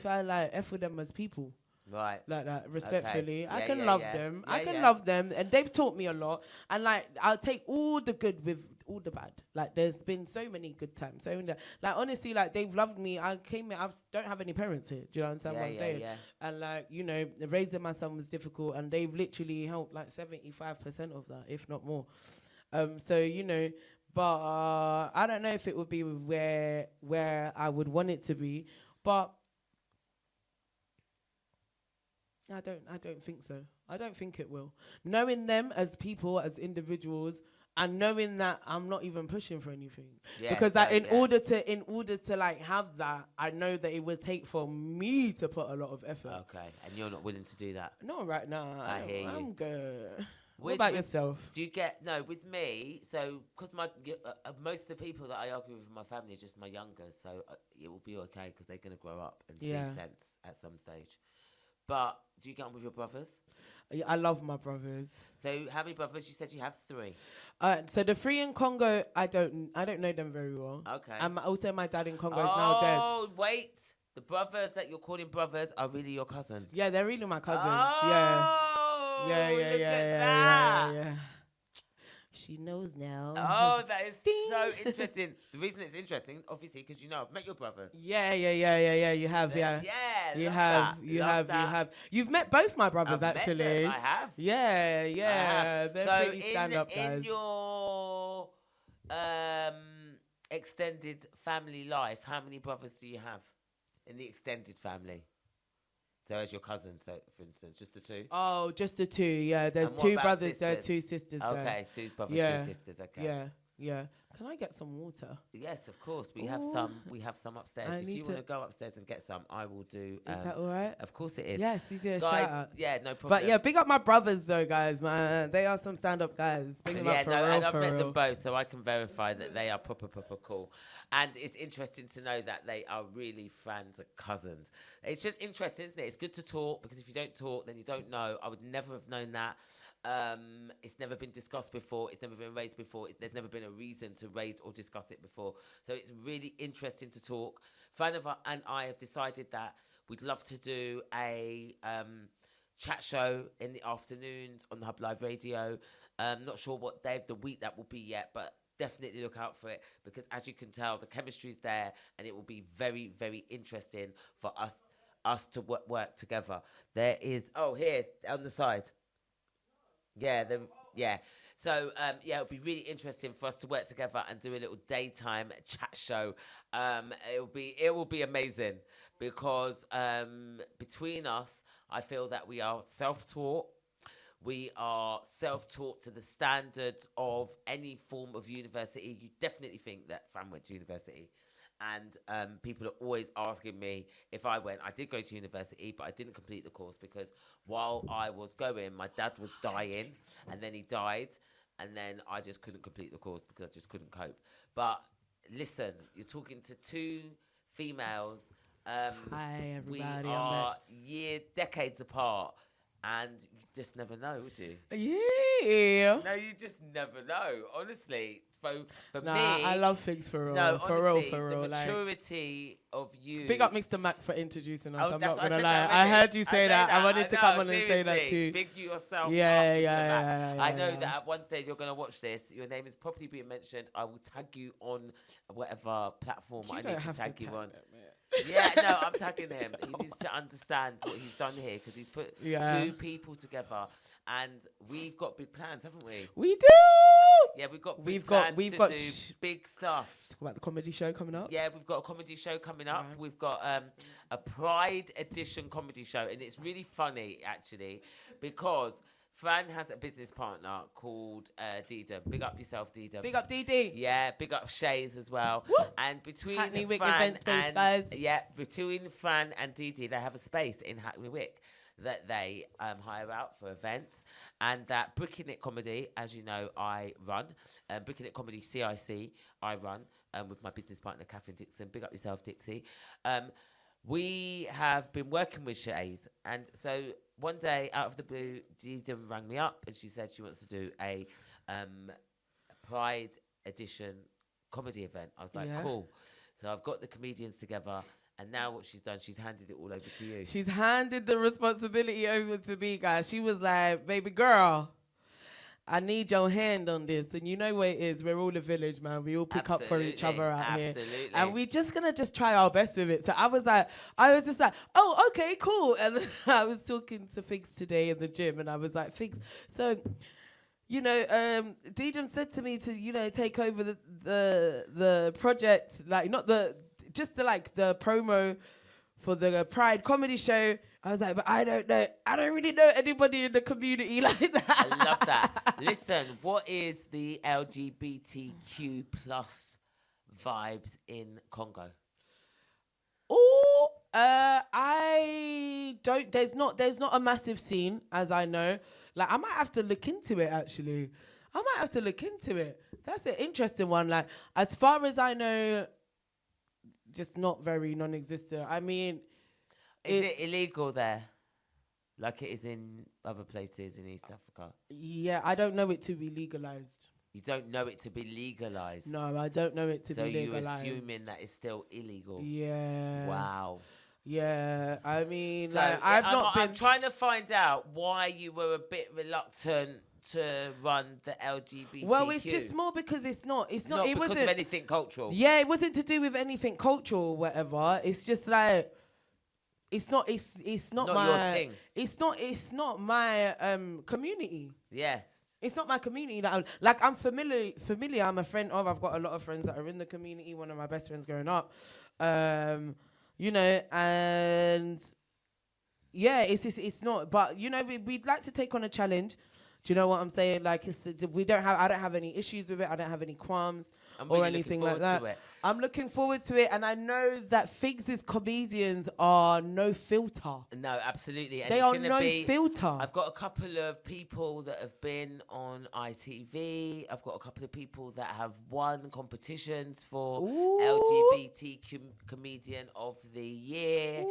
I like F with them as people. Right. Like that, respectfully. Okay. I Yeah, can yeah, love yeah. them. Yeah, I can yeah. love them, and they've taught me a lot. And like, I'll take all the good with all the bad. Like, there's been so many good times. So many, like, honestly, like, they've loved me. I came here. I don't have any parents here. Do you understand what I'm saying? Yeah. And like, you know, raising my son was difficult, and they've literally helped like 75% of that, if not more. So you know, but I don't know if it would be where I would want it to be, but. I don't think so. I don't think it will. Knowing them as people, as individuals, and knowing that I'm not even pushing for anything. Yeah, because so, in order to like have that, I know that it would take for me to put a lot of effort. Okay, and you're not willing to do that? Not right now. I hear you. I'm good. What With- about with- yourself? Do you get no with me? So because most of the people that I argue with in my family is just my youngers, so it will be okay because they're gonna grow up and Yeah. see sense at some stage. But do you get on with your brothers? I love my brothers. So how many brothers? You said you have 3. So the 3 in Congo, I don't know them very well. Okay. Also my dad in Congo is now dead. Oh wait, the brothers that you're calling brothers are really your cousins. Yeah, they're really my cousins. Oh, Yeah. look at that. Yeah. She knows now. Oh, that is so interesting. The reason it's interesting, obviously, because you know I've met your brother. Yeah. You have, yeah. Yeah. You love have, that, you love have, that. you have. You've met both my brothers, I've met them, actually. I have. Yeah. I have. They're So pretty stand-up guys. in your extended family life, how many brothers do you have in the extended family? So as your cousins, so for instance, just the 2? Oh, just the 2, yeah. There's And what 2 about brothers, there are sisters? 2 sisters there. Okay, 2 brothers, Yeah. 2 sisters. Okay. Yeah. Can I get some water? Yes, of course. We have Ooh. some. We have some upstairs. I If need you to- want to go upstairs and get some, I will do. Is that all right? Of course it is. Yes, you do a Guys, shout out. yeah, no problem. But yeah, big up my brothers though, guys, man. They are some stand-up guys. Big them Yeah, up for no, real, and I've for met real. them both, so I can verify that they are proper cool. And it's interesting to know that they are really Fran's cousins. It's just interesting, isn't it? It's good to talk, because if you don't talk, then you don't know. I would never have known that. It's never been discussed before. It's never been raised before. There's never been a reason to raise or discuss it before. So it's really interesting to talk. Fran and I have decided that we'd love to do a chat show in the afternoons on the Hub Live Radio. Not sure what day of the week that will be yet, but definitely look out for it, because as you can tell, the chemistry is there, and it will be very, very interesting for us to work together. There is here on the side. Yeah. So it'll be really interesting for us to work together and do a little daytime chat show. It will be amazing, because between us, I feel that we are self-taught. We are self-taught to the standard of any form of university. You definitely think that Fran went to university. And people are always asking me if I went. I did go to university, but I didn't complete the course, because while I was going, my dad was dying, and then he died, and then I just couldn't complete the course because I just couldn't cope. But listen, you're talking to 2 females. Hi, everybody. We are decades apart, and you just never know, would you? Yeah. No, you just never know. Honestly, for Nah, me, I love FIIG'S for real. no, for honestly, real. the Like, maturity of you. big up Mr. Mac for introducing us. Oh, I'm that's not what gonna said lie. that I already. heard you say that. I wanted to know, come on and say that seriously. too. Big yourself Yeah, up, yeah, Mr. yeah, Mac. yeah, I know yeah. that at one stage you're going to watch this. Your name is probably being mentioned. I will tag you on whatever platform I need to tag you on. Yeah, no, I'm tagging him. He needs to understand what he's done here because he's put two people together, and we've got big plans, haven't we? We do. Yeah, we've got We've plans got to got do big stuff. Talk about the comedy show coming up. Yeah, we've got a comedy show coming up. Right. We've got a Pride edition comedy show, and it's really funny actually because Fran has a business partner called Dida. Big up yourself, Dida. Big up DD. Yeah, big up Shaes as well. Woo! And between Hackney Wick Fran event space, and guys. yeah, between Fran and Didi, they have a space in Hackney Wick that they hire out for events, and that Bricking It Comedy, as you know, I run. Bricking It Comedy CIC, I run with my business partner Catherine Dixon. Big up yourself, Dixie. We have been working with Shaes, and so one day out of the blue, Didi rang me up and she said she wants to do a Pride edition comedy event. I was like, cool. So I've got the comedians together. And now what she's done, she's handed it all over to you. She's handed the responsibility over to me, guys. She was like, baby girl, I need your hand on this. And you know what it is. We're all a village, man. We all pick up for each other out here. And we're just going to just try our best with it. So I was just like, oh, okay, cool. And then I was talking to FIIG'S today in the gym. And I was like, FIIG'S, so... You know, Deedham said to me to, you know, take over the project, like not the promo for the Pride comedy show. I was like, but I don't really know anybody in the community like that. I love that. Listen, what is the LGBTQ plus vibes in Congo? Oh, I don't. There's not a massive scene, as I know. Like, I might have to look into it, actually. I might have to look into it. That's an interesting one. Like, as far as I know, just not very non-existent. I mean... Is it illegal there? Like it is in other places in East Africa? Yeah, I don't know it to be legalized. You don't know it to be legalized? No, I don't know it to be legalized. So you're assuming that it's still illegal? Yeah. Wow. Yeah, I mean, so like, I'm trying to find out why you were a bit reluctant to run the LGBTQ. Well, it's just more because it because wasn't of anything cultural. Yeah, it wasn't to do with anything cultural or whatever. It's just like it's not my your thing. It's not my community. Yes. It's not my community that I'm familiar. I'm a friend of. I've got a lot of friends that are in the community. One of my best friends growing up. You know, and yeah, it's not, but you know, we'd like to take on a challenge. Do you know what I'm saying? Like, I don't have any issues with it. I don't have any qualms or anything like that. I'm looking forward to it, and I know that FIIG'S comedians are no filter. No, absolutely. And they are no filter. I've got a couple of people that have been on ITV. I've got a couple of people that have won competitions for LGBT Comedian of the Year.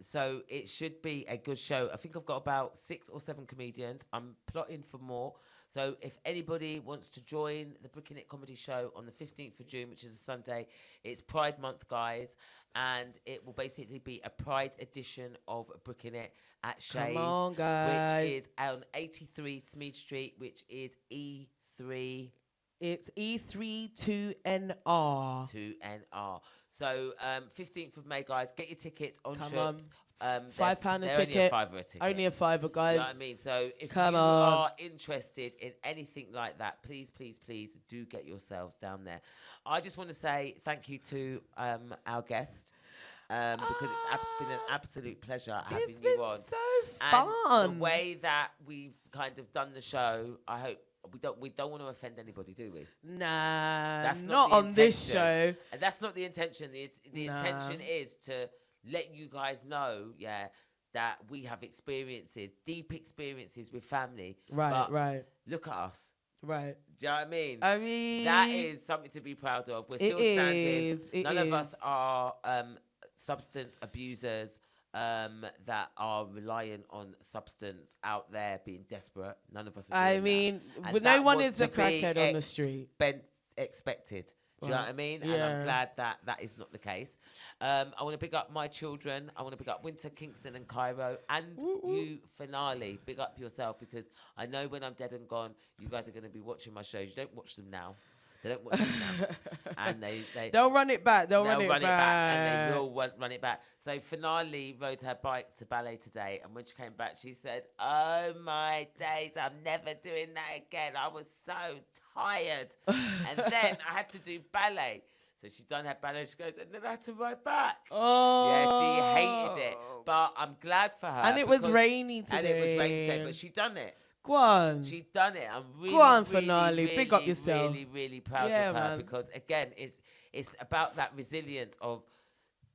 So it should be a good show. I think I've got about 6 or 7 comedians. I'm plotting for more. So if anybody wants to join the Bricking It Comedy Show on the 15th of June, which is a Sunday, it's Pride Month, guys. And it will basically be a Pride edition of Bricking It at Shaes. Come on, guys. Which is on 83 Smead Street, which is E3. It's E3 2NR. 2NR. So 15th of May, guys, get your tickets on Come Shops. £5 a ticket. Only a £5 guys. You know what I mean? So if Come you on. are interested in anything like that, please, please, please do get yourselves down there. I just want to say thank you to our guest because it's been an absolute pleasure having you on. It's been so fun. And the way that we've kind of done the show, I hope we don't want to offend anybody, do we? Nah, that's not on this show. And that's not the intention. The intention is to let you guys know, that we have deep experiences with family. Right. Look at us. Right. Do you know what I mean? I mean, that is something to be proud of. We're still standing. None of us are substance abusers. that are reliant on substance out there being desperate. None of us are I doing mean, that. but And no one was is a to be crackhead on the street. Expected. Do you know what I mean? And Yeah. I'm glad that that is not the case. I want to pick up my children. I want to pick up Winter, Kingston and Cairo. And you, Finale. Big up yourself, because I know when I'm dead and gone, you guys are going to be watching my shows. You don't watch them now. They don't watch them now. And they'll run it back. They'll run it back. And they will run it back. So Finale rode her bike to ballet today, and when she came back, she said, "Oh my days, I'm never doing that again. I was so tired." And then I had to do ballet. So she done her ballet. She goes, and then I had to ride back. Oh. Yeah, she hated it. But I'm glad for her. And it was rainy today. And it was rainy today, but she done it. Go on. She done it. I'm really, Go on, really, Finale. really, Big up yourself. really, really proud Yeah, of her, man. because again, it's about that resilience of.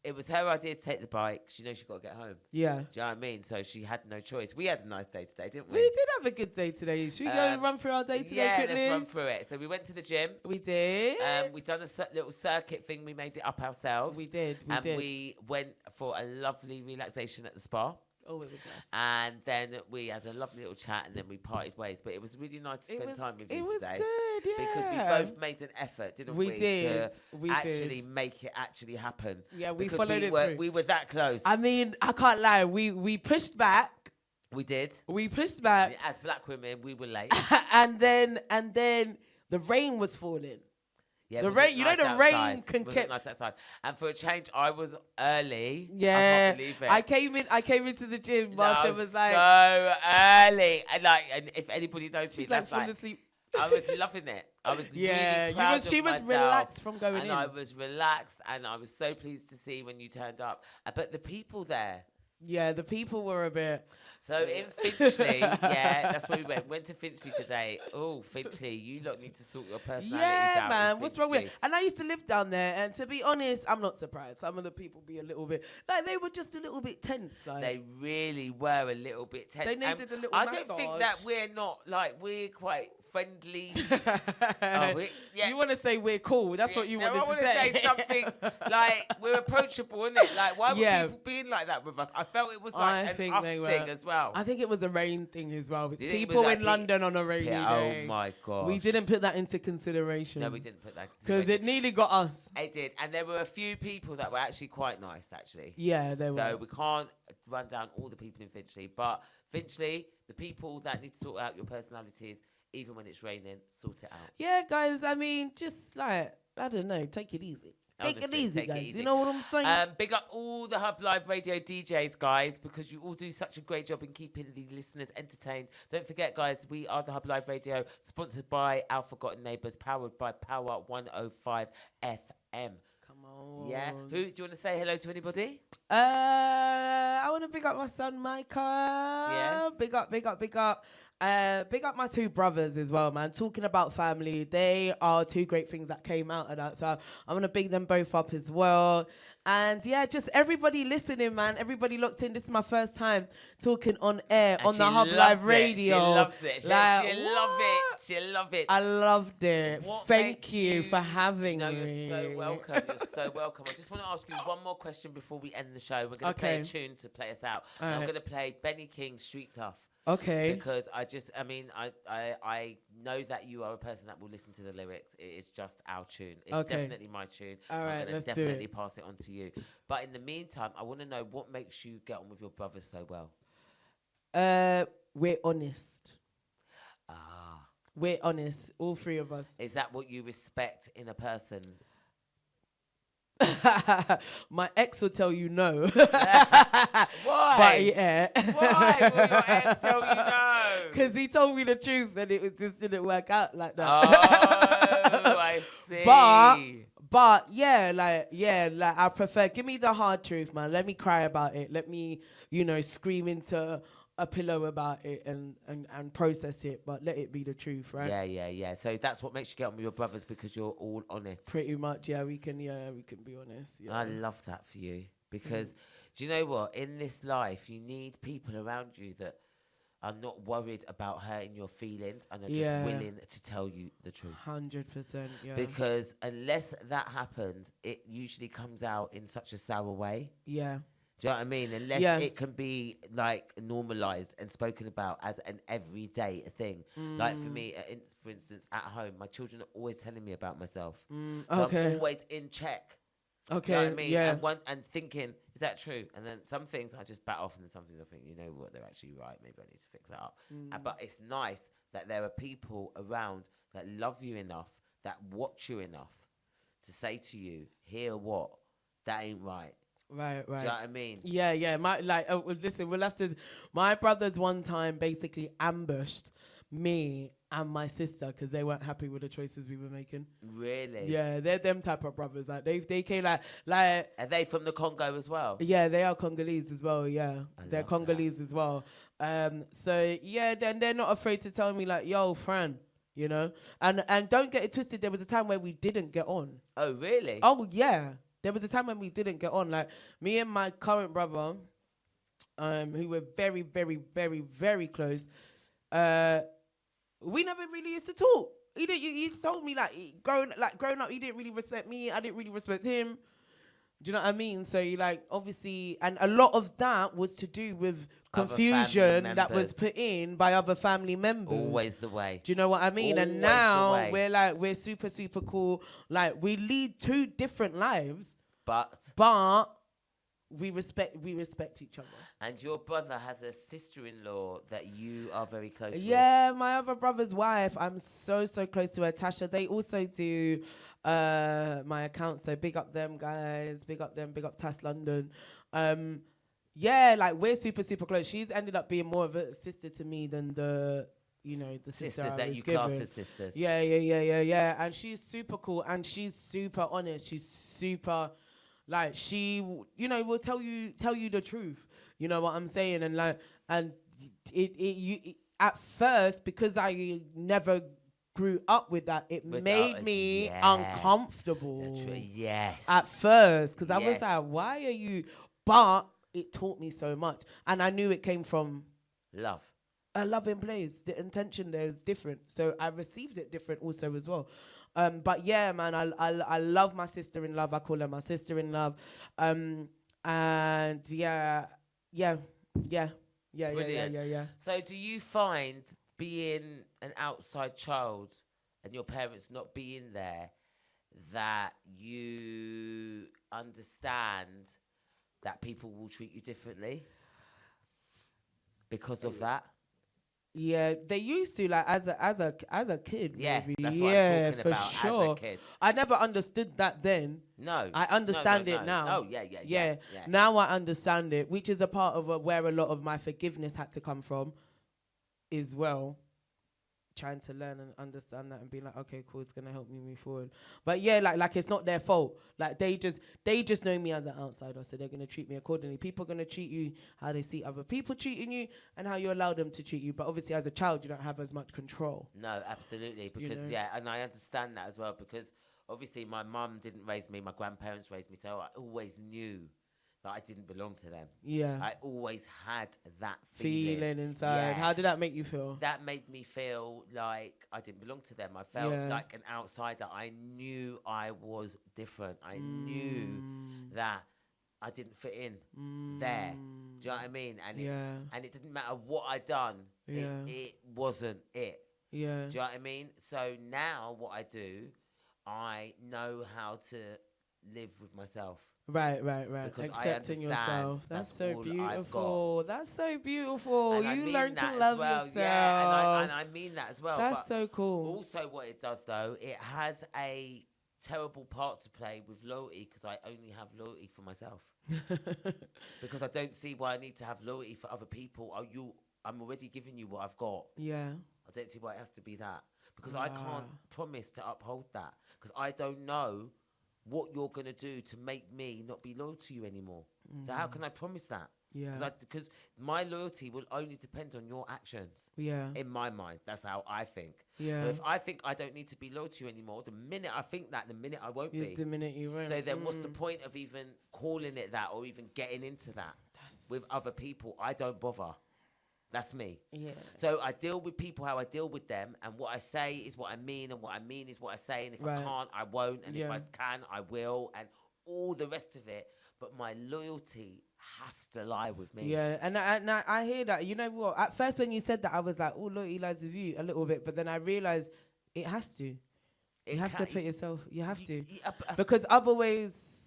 It was her idea to take the bike. She knows she got to get home. Yeah. Do you know what I mean? So she had no choice. We had a nice day today, didn't we? We did have a good day today. Should we go and run through our day today yeah, quickly? let's run through it. So we went to the gym. We did. We done a little circuit thing. We made it up ourselves. We did. We went for a lovely relaxation at the spa. Oh, it was nice. And then we had a lovely little chat, and then we parted ways. But it was really nice to spend time with you today. It was good, yeah. Because we both made an effort, didn't we? We did. To actually make it actually happen. Yeah, we Because followed it through. We were that close. I mean, I can't lie. We pushed back. We did. We pushed back. As black women, we were late. and then the rain was falling. Yeah, the it rain, wasn't the nice rain outside. can It wasn't keep. nice outside. And for a change, I was early. Yeah, I can't believe it. I came into the gym. No, Marsha I was like, so early, and if anybody knows me, she's like that's falling like asleep. I was loving it. I was Yeah, really proud she of was myself, relaxed from going and in. I was relaxed, and I was so pleased to see when you turned up. But the people there. Yeah, the people were a bit. So in Finchley, yeah, that's where we went. Went to Finchley today. Oh, Finchley, you lot need to sort your personalities Yeah, out. man. in What's wrong with? Finchley. And I used to live down there, and to be honest, I'm not surprised. Some of the people be a little bit like they were just a little bit tense. Like They really were a little bit tense. They needed a little I don't think that massage. we're not like we're quite friendly. Yeah. You want to say we're cool? That's what you No, wanted I to wanna say. something like we're approachable, isn't it? Like why Yeah. were people being like that with us? I felt it was I like think an us they were. thing as well. I think it was a rain thing as well. It's You think it was people like in London on a rainy Yeah, day. oh my god. We didn't put that into consideration. No, we didn't put that Because it nearly got us. It did, and there were a few people that were actually quite nice, actually. Yeah, they So were. we can't run down all the people in Finchley, but Finchley, the people that need to sort out your personalities, even when it's raining, sort it out. Yeah, guys. I mean, just like I don't know, take it easy. Take it Honestly, easy, take it guys. easy. You know what I'm saying? Big up all the Hub Live Radio DJs, guys, because you all do such a great job in keeping the listeners entertained. Don't forget, guys, we are the Hub Live Radio, sponsored by Our Forgotten Neighbours, powered by Power 105 FM. Come on. Yeah. Do you want to say hello to anybody? I want to big up my son, Micah. Yes. Big up. Big up my two brothers as well, man. Talking about family, they are two great things that came out of that. So I want to big them both up as well. And yeah, just everybody listening, man. Everybody locked in. This is my first time talking on air And on the she Hub loves Live it. Radio. She loves it. She Like, love it. what? She love it. I loved it. What Thank makes you for having No, me. you're so welcome. You're so welcome. I just want to ask you one more question before we end the show. We're going to play a Okay. tune to play us out. All And I'm right. going to play Benny King, Street Tough. Okay. Because I know that you are a person that will listen to the lyrics. It is just our tune. It's Okay. definitely my tune. All right, I'm going let's to do it. definitely pass it on to you. But in the meantime, I want to know what makes you get on with your brothers so well. We're honest. Ah. We're honest. All three of us. Is that what you respect in a person? My ex will tell you no. Why? But yeah. Why will your ex tell you no? Because he told me the truth and it just didn't work out like that. Oh, I see. But yeah, like I prefer, give me the hard truth, man. Let me cry about it. Let me, scream into a pillow about it and process it, but let it be the truth, right? Yeah. So that's what makes you get on with your brothers, because you're all honest. Pretty much, yeah, we can be honest. Yeah. I love that for you, because do you know what? In this life, you need people around you that are not worried about hurting your feelings and are just willing to tell you the truth. 100%, yeah. Because unless that happens, it usually comes out in such a sour way. Yeah. Do you know what I mean? Unless it can be like normalized and spoken about as an everyday thing. Like for me, for instance, at home, my children are always telling me about myself. So I'm always in check. Okay. Do you know what I mean? Yeah. And thinking, is that true? And then some things I just bat off, and then some things I think, you know what, they're actually right. Maybe I need to fix that up. But it's nice that there are people around that love you enough, that watch you enough to say to you, hear what? That ain't right. Right. Do you know what I mean? Yeah. Listen, we'll have to. My brothers one time basically ambushed me and my sister because they weren't happy with the choices we were making. Really? Yeah, they're them type of brothers. Like they came like. Are they from the Congo as well? Yeah, they are Congolese as well. Yeah, they're Congolese as well. So yeah, then they're not afraid to tell me like, "Yo, Fran," you know. And don't get it twisted. There was a time where we didn't get on. Oh, really? Oh yeah. There was a time when we didn't get on. Like me and my current brother, who were very, very, very, very close. We never really used to talk. He told me like growing up, he didn't really respect me. I didn't really respect him. Do you know what I mean? So you like obviously, and a lot of that was to do with confusion that was put in by other family members. Always the way. Do you know what I mean? Always and now we're super, super cool. Like we lead two different lives, but we respect each other. And your brother has a sister-in-law that you are very close with. Yeah, my other brother's wife. I'm so close to her, Tasha. They also do my account, so big up them guys. Big up them. Big up Tas London. Yeah, like we're super, super close. She's ended up being more of a sister to me than the sister that you class as sisters. Yeah. And she's super cool and she's super honest. She's super, like she, will tell you the truth. You know what I'm saying? And like, and it at first, because I never grew up with that, it made me uncomfortable. Yes. At first, because I was like, why are you? But it taught me so much, and I knew it came from love. A loving place. The intention there is different, so I received it different also as well. But yeah, man, I love my sister in love. I call her my sister in love. And yeah. So do you find being an outside child and your parents not being there, that you understand that people will treat you differently because of that? Yeah, they used to, like as a kid. Yeah, maybe. that's what I'm talking for about. Sure. As a kid. I never understood that then. No, I understand it now. Oh, yeah. Now I understand it, which is a part of where a lot of my forgiveness had to come from, as well. Trying to learn and understand that and be like, okay, cool, it's gonna help me move forward. But yeah, like it's not their fault. Like they just know me as an outsider, so they're gonna treat me accordingly. People are gonna treat you how they see other people treating you and how you allow them to treat you. But obviously, as a child, you don't have as much control. No, absolutely, because and I understand that as well, because obviously my mum didn't raise me, my grandparents raised me, so I always knew that I didn't belong to them. Yeah. I always had that feeling inside. Yeah. How did that make you feel? That made me feel like I didn't belong to them. I felt like an outsider. I knew I was different. I knew that I didn't fit in there. Do you know what I mean? And it didn't matter what I'd done. It wasn't it. Yeah. Do you know what I mean? So now what I do, I know how to live with myself. Right. Because accepting yourself. That's so beautiful. That's so beautiful. And you learn to love yourself. Yeah, and I mean that as well. That's so cool. Also, what it does though, it has a terrible part to play with loyalty, because I only have loyalty for myself. Because I don't see why I need to have loyalty for other people. I'm already giving you what I've got. Yeah. I don't see why it has to be that, because I can't promise to uphold that, because I don't know what you're going to do to make me not be loyal to you anymore. So how can I promise that? Yeah. Because my loyalty will only depend on your actions. Yeah. In my mind, that's how I think. Yeah. So if I think I don't need to be loyal to you anymore, the minute I think that, the minute I won't be. The minute you won't. So then what's the point of even calling it that, or even getting into that with other people? I don't bother. That's me. Yeah. So I deal with people how I deal with them, and what I say is what I mean, and what I mean is what I say. And if I can't, I won't. And if I can, I will, and all the rest of it. But my loyalty has to lie with me. Yeah, and I hear that. You know what? At first, when you said that, I was like, "Oh, loyalty lies with you" a little bit, but then I realized it has to. You have to put yourself. You have to, because otherwise,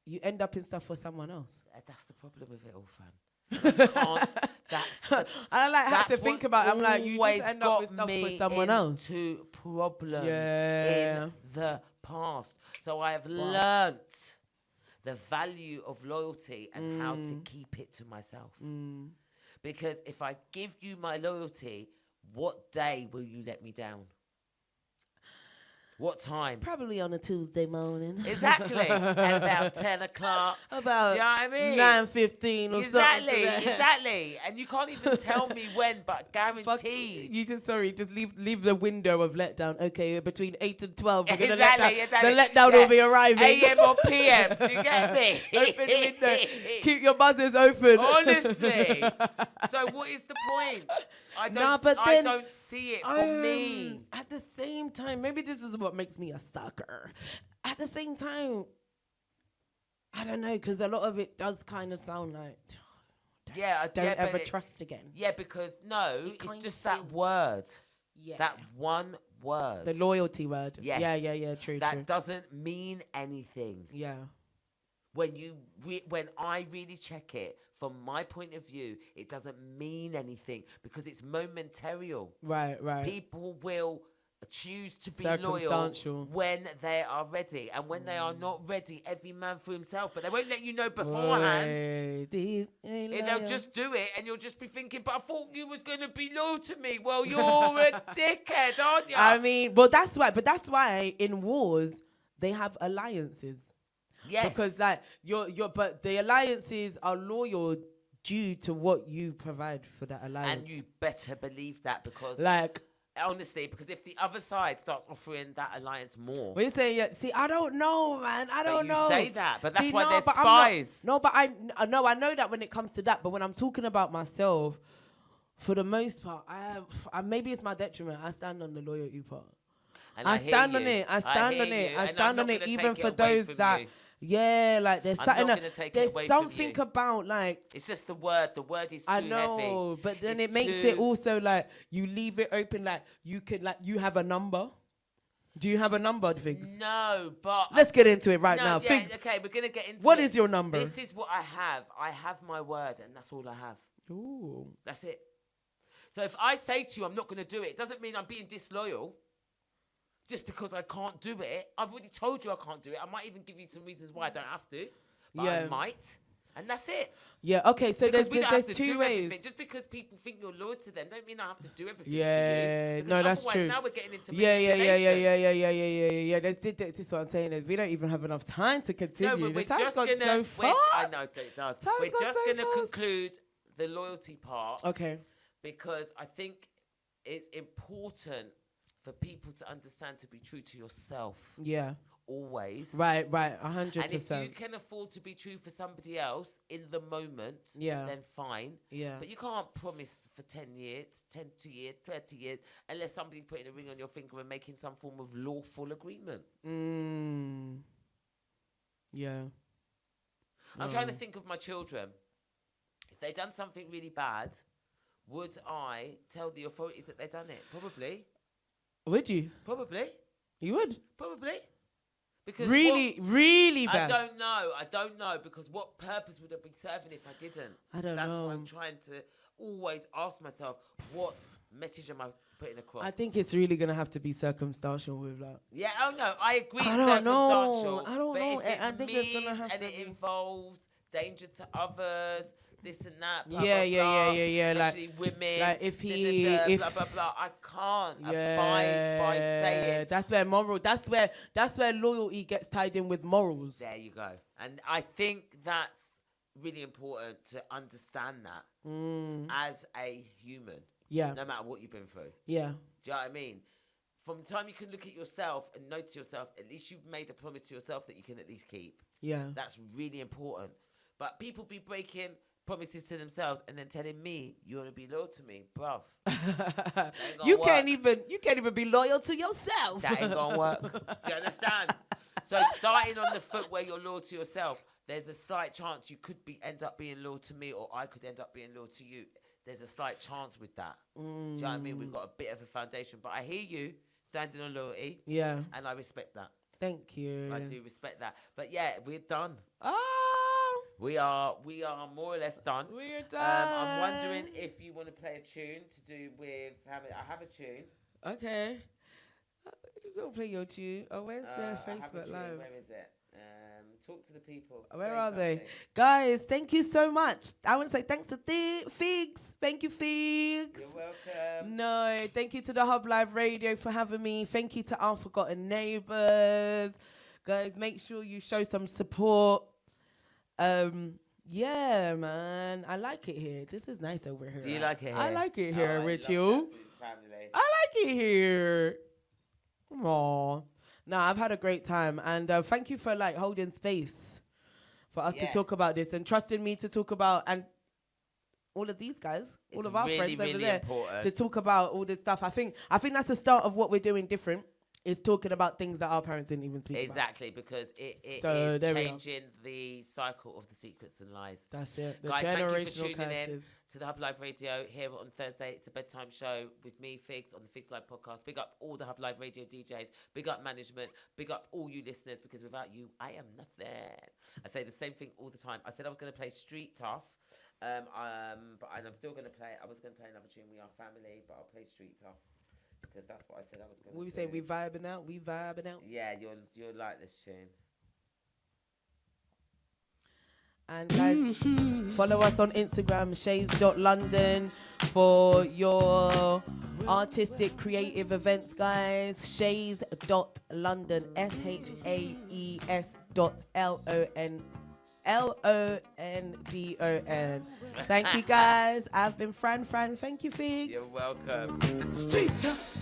you end up in stuff for someone else. That's the problem with it all, Fran. I like had to think about it. I'm like, you just end up with stuff for someone else. To problems in the past. So I have learnt the value of loyalty and how to keep it to myself. Because if I give you my loyalty, what day will you let me down? What time? Probably on a Tuesday morning. Exactly. At about 10 o'clock. About, you know what I mean? 9:15 or something. Exactly. And you can't even tell me when, but guaranteed. You just leave the window of letdown. Okay, between 8 and 12, we're gonna exactly. The letdown will be arriving. AM or PM. Do you get me? Open the window. Keep your buzzers open. Honestly. So what is the point? I don't see it for me. At the same time, maybe this is what makes me a sucker. At the same time, I don't know, because a lot of it does kind of sound like, don't ever trust again. Yeah, because it's just that word. Yeah. That one word. The loyalty word. Yes. Yeah, true. That doesn't mean anything. Yeah. When I really check it, from my point of view, it doesn't mean anything because it's momentarial. Right. People will choose to be loyal when they are ready. And when they are not ready, every man for himself. But they won't let you know beforehand. They'll just do it and you'll just be thinking, but I thought you was going to be loyal to me. Well, you're a dickhead, aren't you? I mean, well, that's why in wars, they have alliances. Yes. Because but the alliances are loyal due to what you provide for that alliance. And you better believe that because honestly, because if the other side starts offering that alliance more. When you say I don't know, man. I don't know. You say that, but that's why they're spies. I know that when it comes to that, but when I'm talking about myself, for the most part, I maybe it's my detriment. I stand on the loyalty part. And I stand on it. I stand on it even for those that. Yeah, like there's something about like it's just the word. The word is too heavy. I know, but then it makes it also like you leave it open, like you can you have a number. Do you have a number, FIIG'S? No, but let's get into it right now. Yeah, FIIG'S, okay, we're gonna get into what is your number? This is what I have. I have my word, and that's all I have. Ooh, that's it. So if I say to you, I'm not gonna do it doesn't mean I'm being disloyal. Just because I can't do it. I've already told you I can't do it. I might even give you some reasons why I don't have to. But I might. And that's it. Yeah, okay, so there's two ways. Everything. Just because people think you're loyal to them, don't mean I have to do everything for you. No, that's true. Now we're getting into Yeah. This is what I'm saying is we don't even have enough time to continue. No, but the time's gone so fast. I know it does. We're just going to conclude the loyalty part. Okay. Because I think it's important for people to understand to be true to yourself. Yeah. Always. Right, 100%. And if you can afford to be true for somebody else in the moment, then fine. Yeah. But you can't promise for 10 years, 2 years, 30 years, unless somebody's putting a ring on your finger and making some form of lawful agreement. Yeah. I'm trying to think of my children. If they'd done something really bad, would I tell the authorities that they'd done it? Probably. Would you? Probably. You would? Probably. Because really bad. I don't know because what purpose would it be serving if I didn't? I don't know. That's why I'm trying to always ask myself, what message am I putting across? I think it's really going to have to be circumstantial with that. Yeah, I agree. I don't know. I think it's going to have to it involves danger to others, this and that. Blah, yeah. Especially women. Like if blah blah blah. I can't abide by saying. That's where loyalty gets tied in with morals. There you go. And I think that's really important to understand that as a human. Yeah. No matter what you've been through. Yeah. Do you know what I mean? From the time you can look at yourself and know to yourself, at least you've made a promise to yourself that you can at least keep. Yeah. That's really important. But people be breaking promises to themselves and then telling me you want to be loyal to me, bruv. You can't even be loyal to yourself. That ain't gonna work. Do you understand? So starting on the foot where you're loyal to yourself, there's a slight chance you could end up being loyal to me, or I could end up being loyal to you. There's a slight chance with that. Do you know what I mean? We've got a bit of a foundation, but I hear you standing on loyalty. Yeah. And I respect that. Thank you. I do respect that. But yeah, we're done. Oh, We are more or less done. we're done. I'm wondering if you want to play a tune to do with I have a tune. Okay. You're going to play your tune. Oh, where's the I have a Facebook tune. Live? Where is it? Talk to the people. Where Say are they? something. Guys, thank you so much. I want to say thanks to FIIG'S. Thank you, FIIG'S. You're welcome. No, thank you to the Hub Live Radio for having me. Thank you to Our Forgotten Neighbours. Guys, make sure you show some support. Yeah, man. I like it here. This is nice over here. Do you like it here? I like it here I with love you. that with family. I like it here. Aww. No, I've had a great time. And thank you for like holding space for us to Yes. talk about this and trusting me to talk about, and all of these guys, all It's of our really, friends over really there, important. to talk about all this stuff. I think that's the start of what we're doing different, is talking about things that our parents didn't even speak about. Exactly, because it So, is there we are. changing the cycle of the secrets and lies. That's it. The Guys, thank you for generational tuning in curses. to the Hub Live Radio here on Thursday. It's a bedtime show with me, FIIG'S, on the FIIG'S Live podcast. Big up all the Hub Live Radio DJs. Big up management. Big up all you listeners, because without you, I am nothing. I say the same thing all the time. I said I was going to play Street Tough, and I'm still going to play. I was going to play another tune, We Are Family, but I'll play Street Tough because that's what I said I was going to do. What we saying? We vibing out. We vibing out. Yeah, you'll like this tune. And guys, follow us on Instagram, shaes.london, for your artistic creative events, guys. Shaes.london, SHAES.LONDON. Thank you, guys. I've been Fran. Thank you, FIIG'S. You're welcome. Street tough.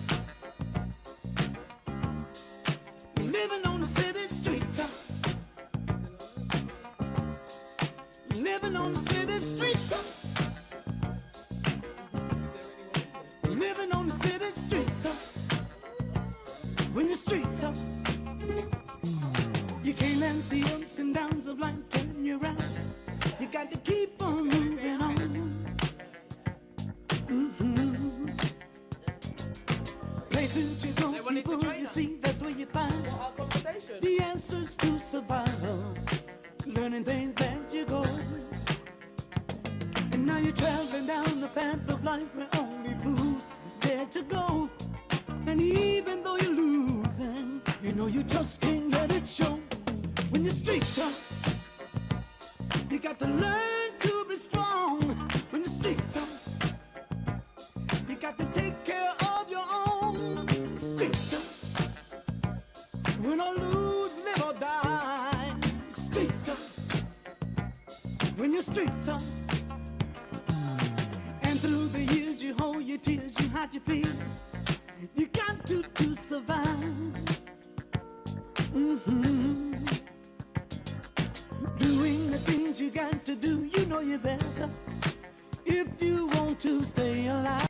Living on the city street tough. Living on the city street tough. Living on the city street tough. When you're street tough, you can't let the ups and downs of life turn you around. You got to keep on moving on. Places you go, people you see, that's where you find the answers to survival. Learning things as you go. And now you're traveling down the path of life where only fools dare to go. And even though you're losing, you know you just can't let it show. When you're street tough, you got to learn to be strong. When you're street tough, you got to take care of your own. Street tough, win or lose, live or die. Street tough, when you're street tough. And through the years you hold your tears, you hide your fears.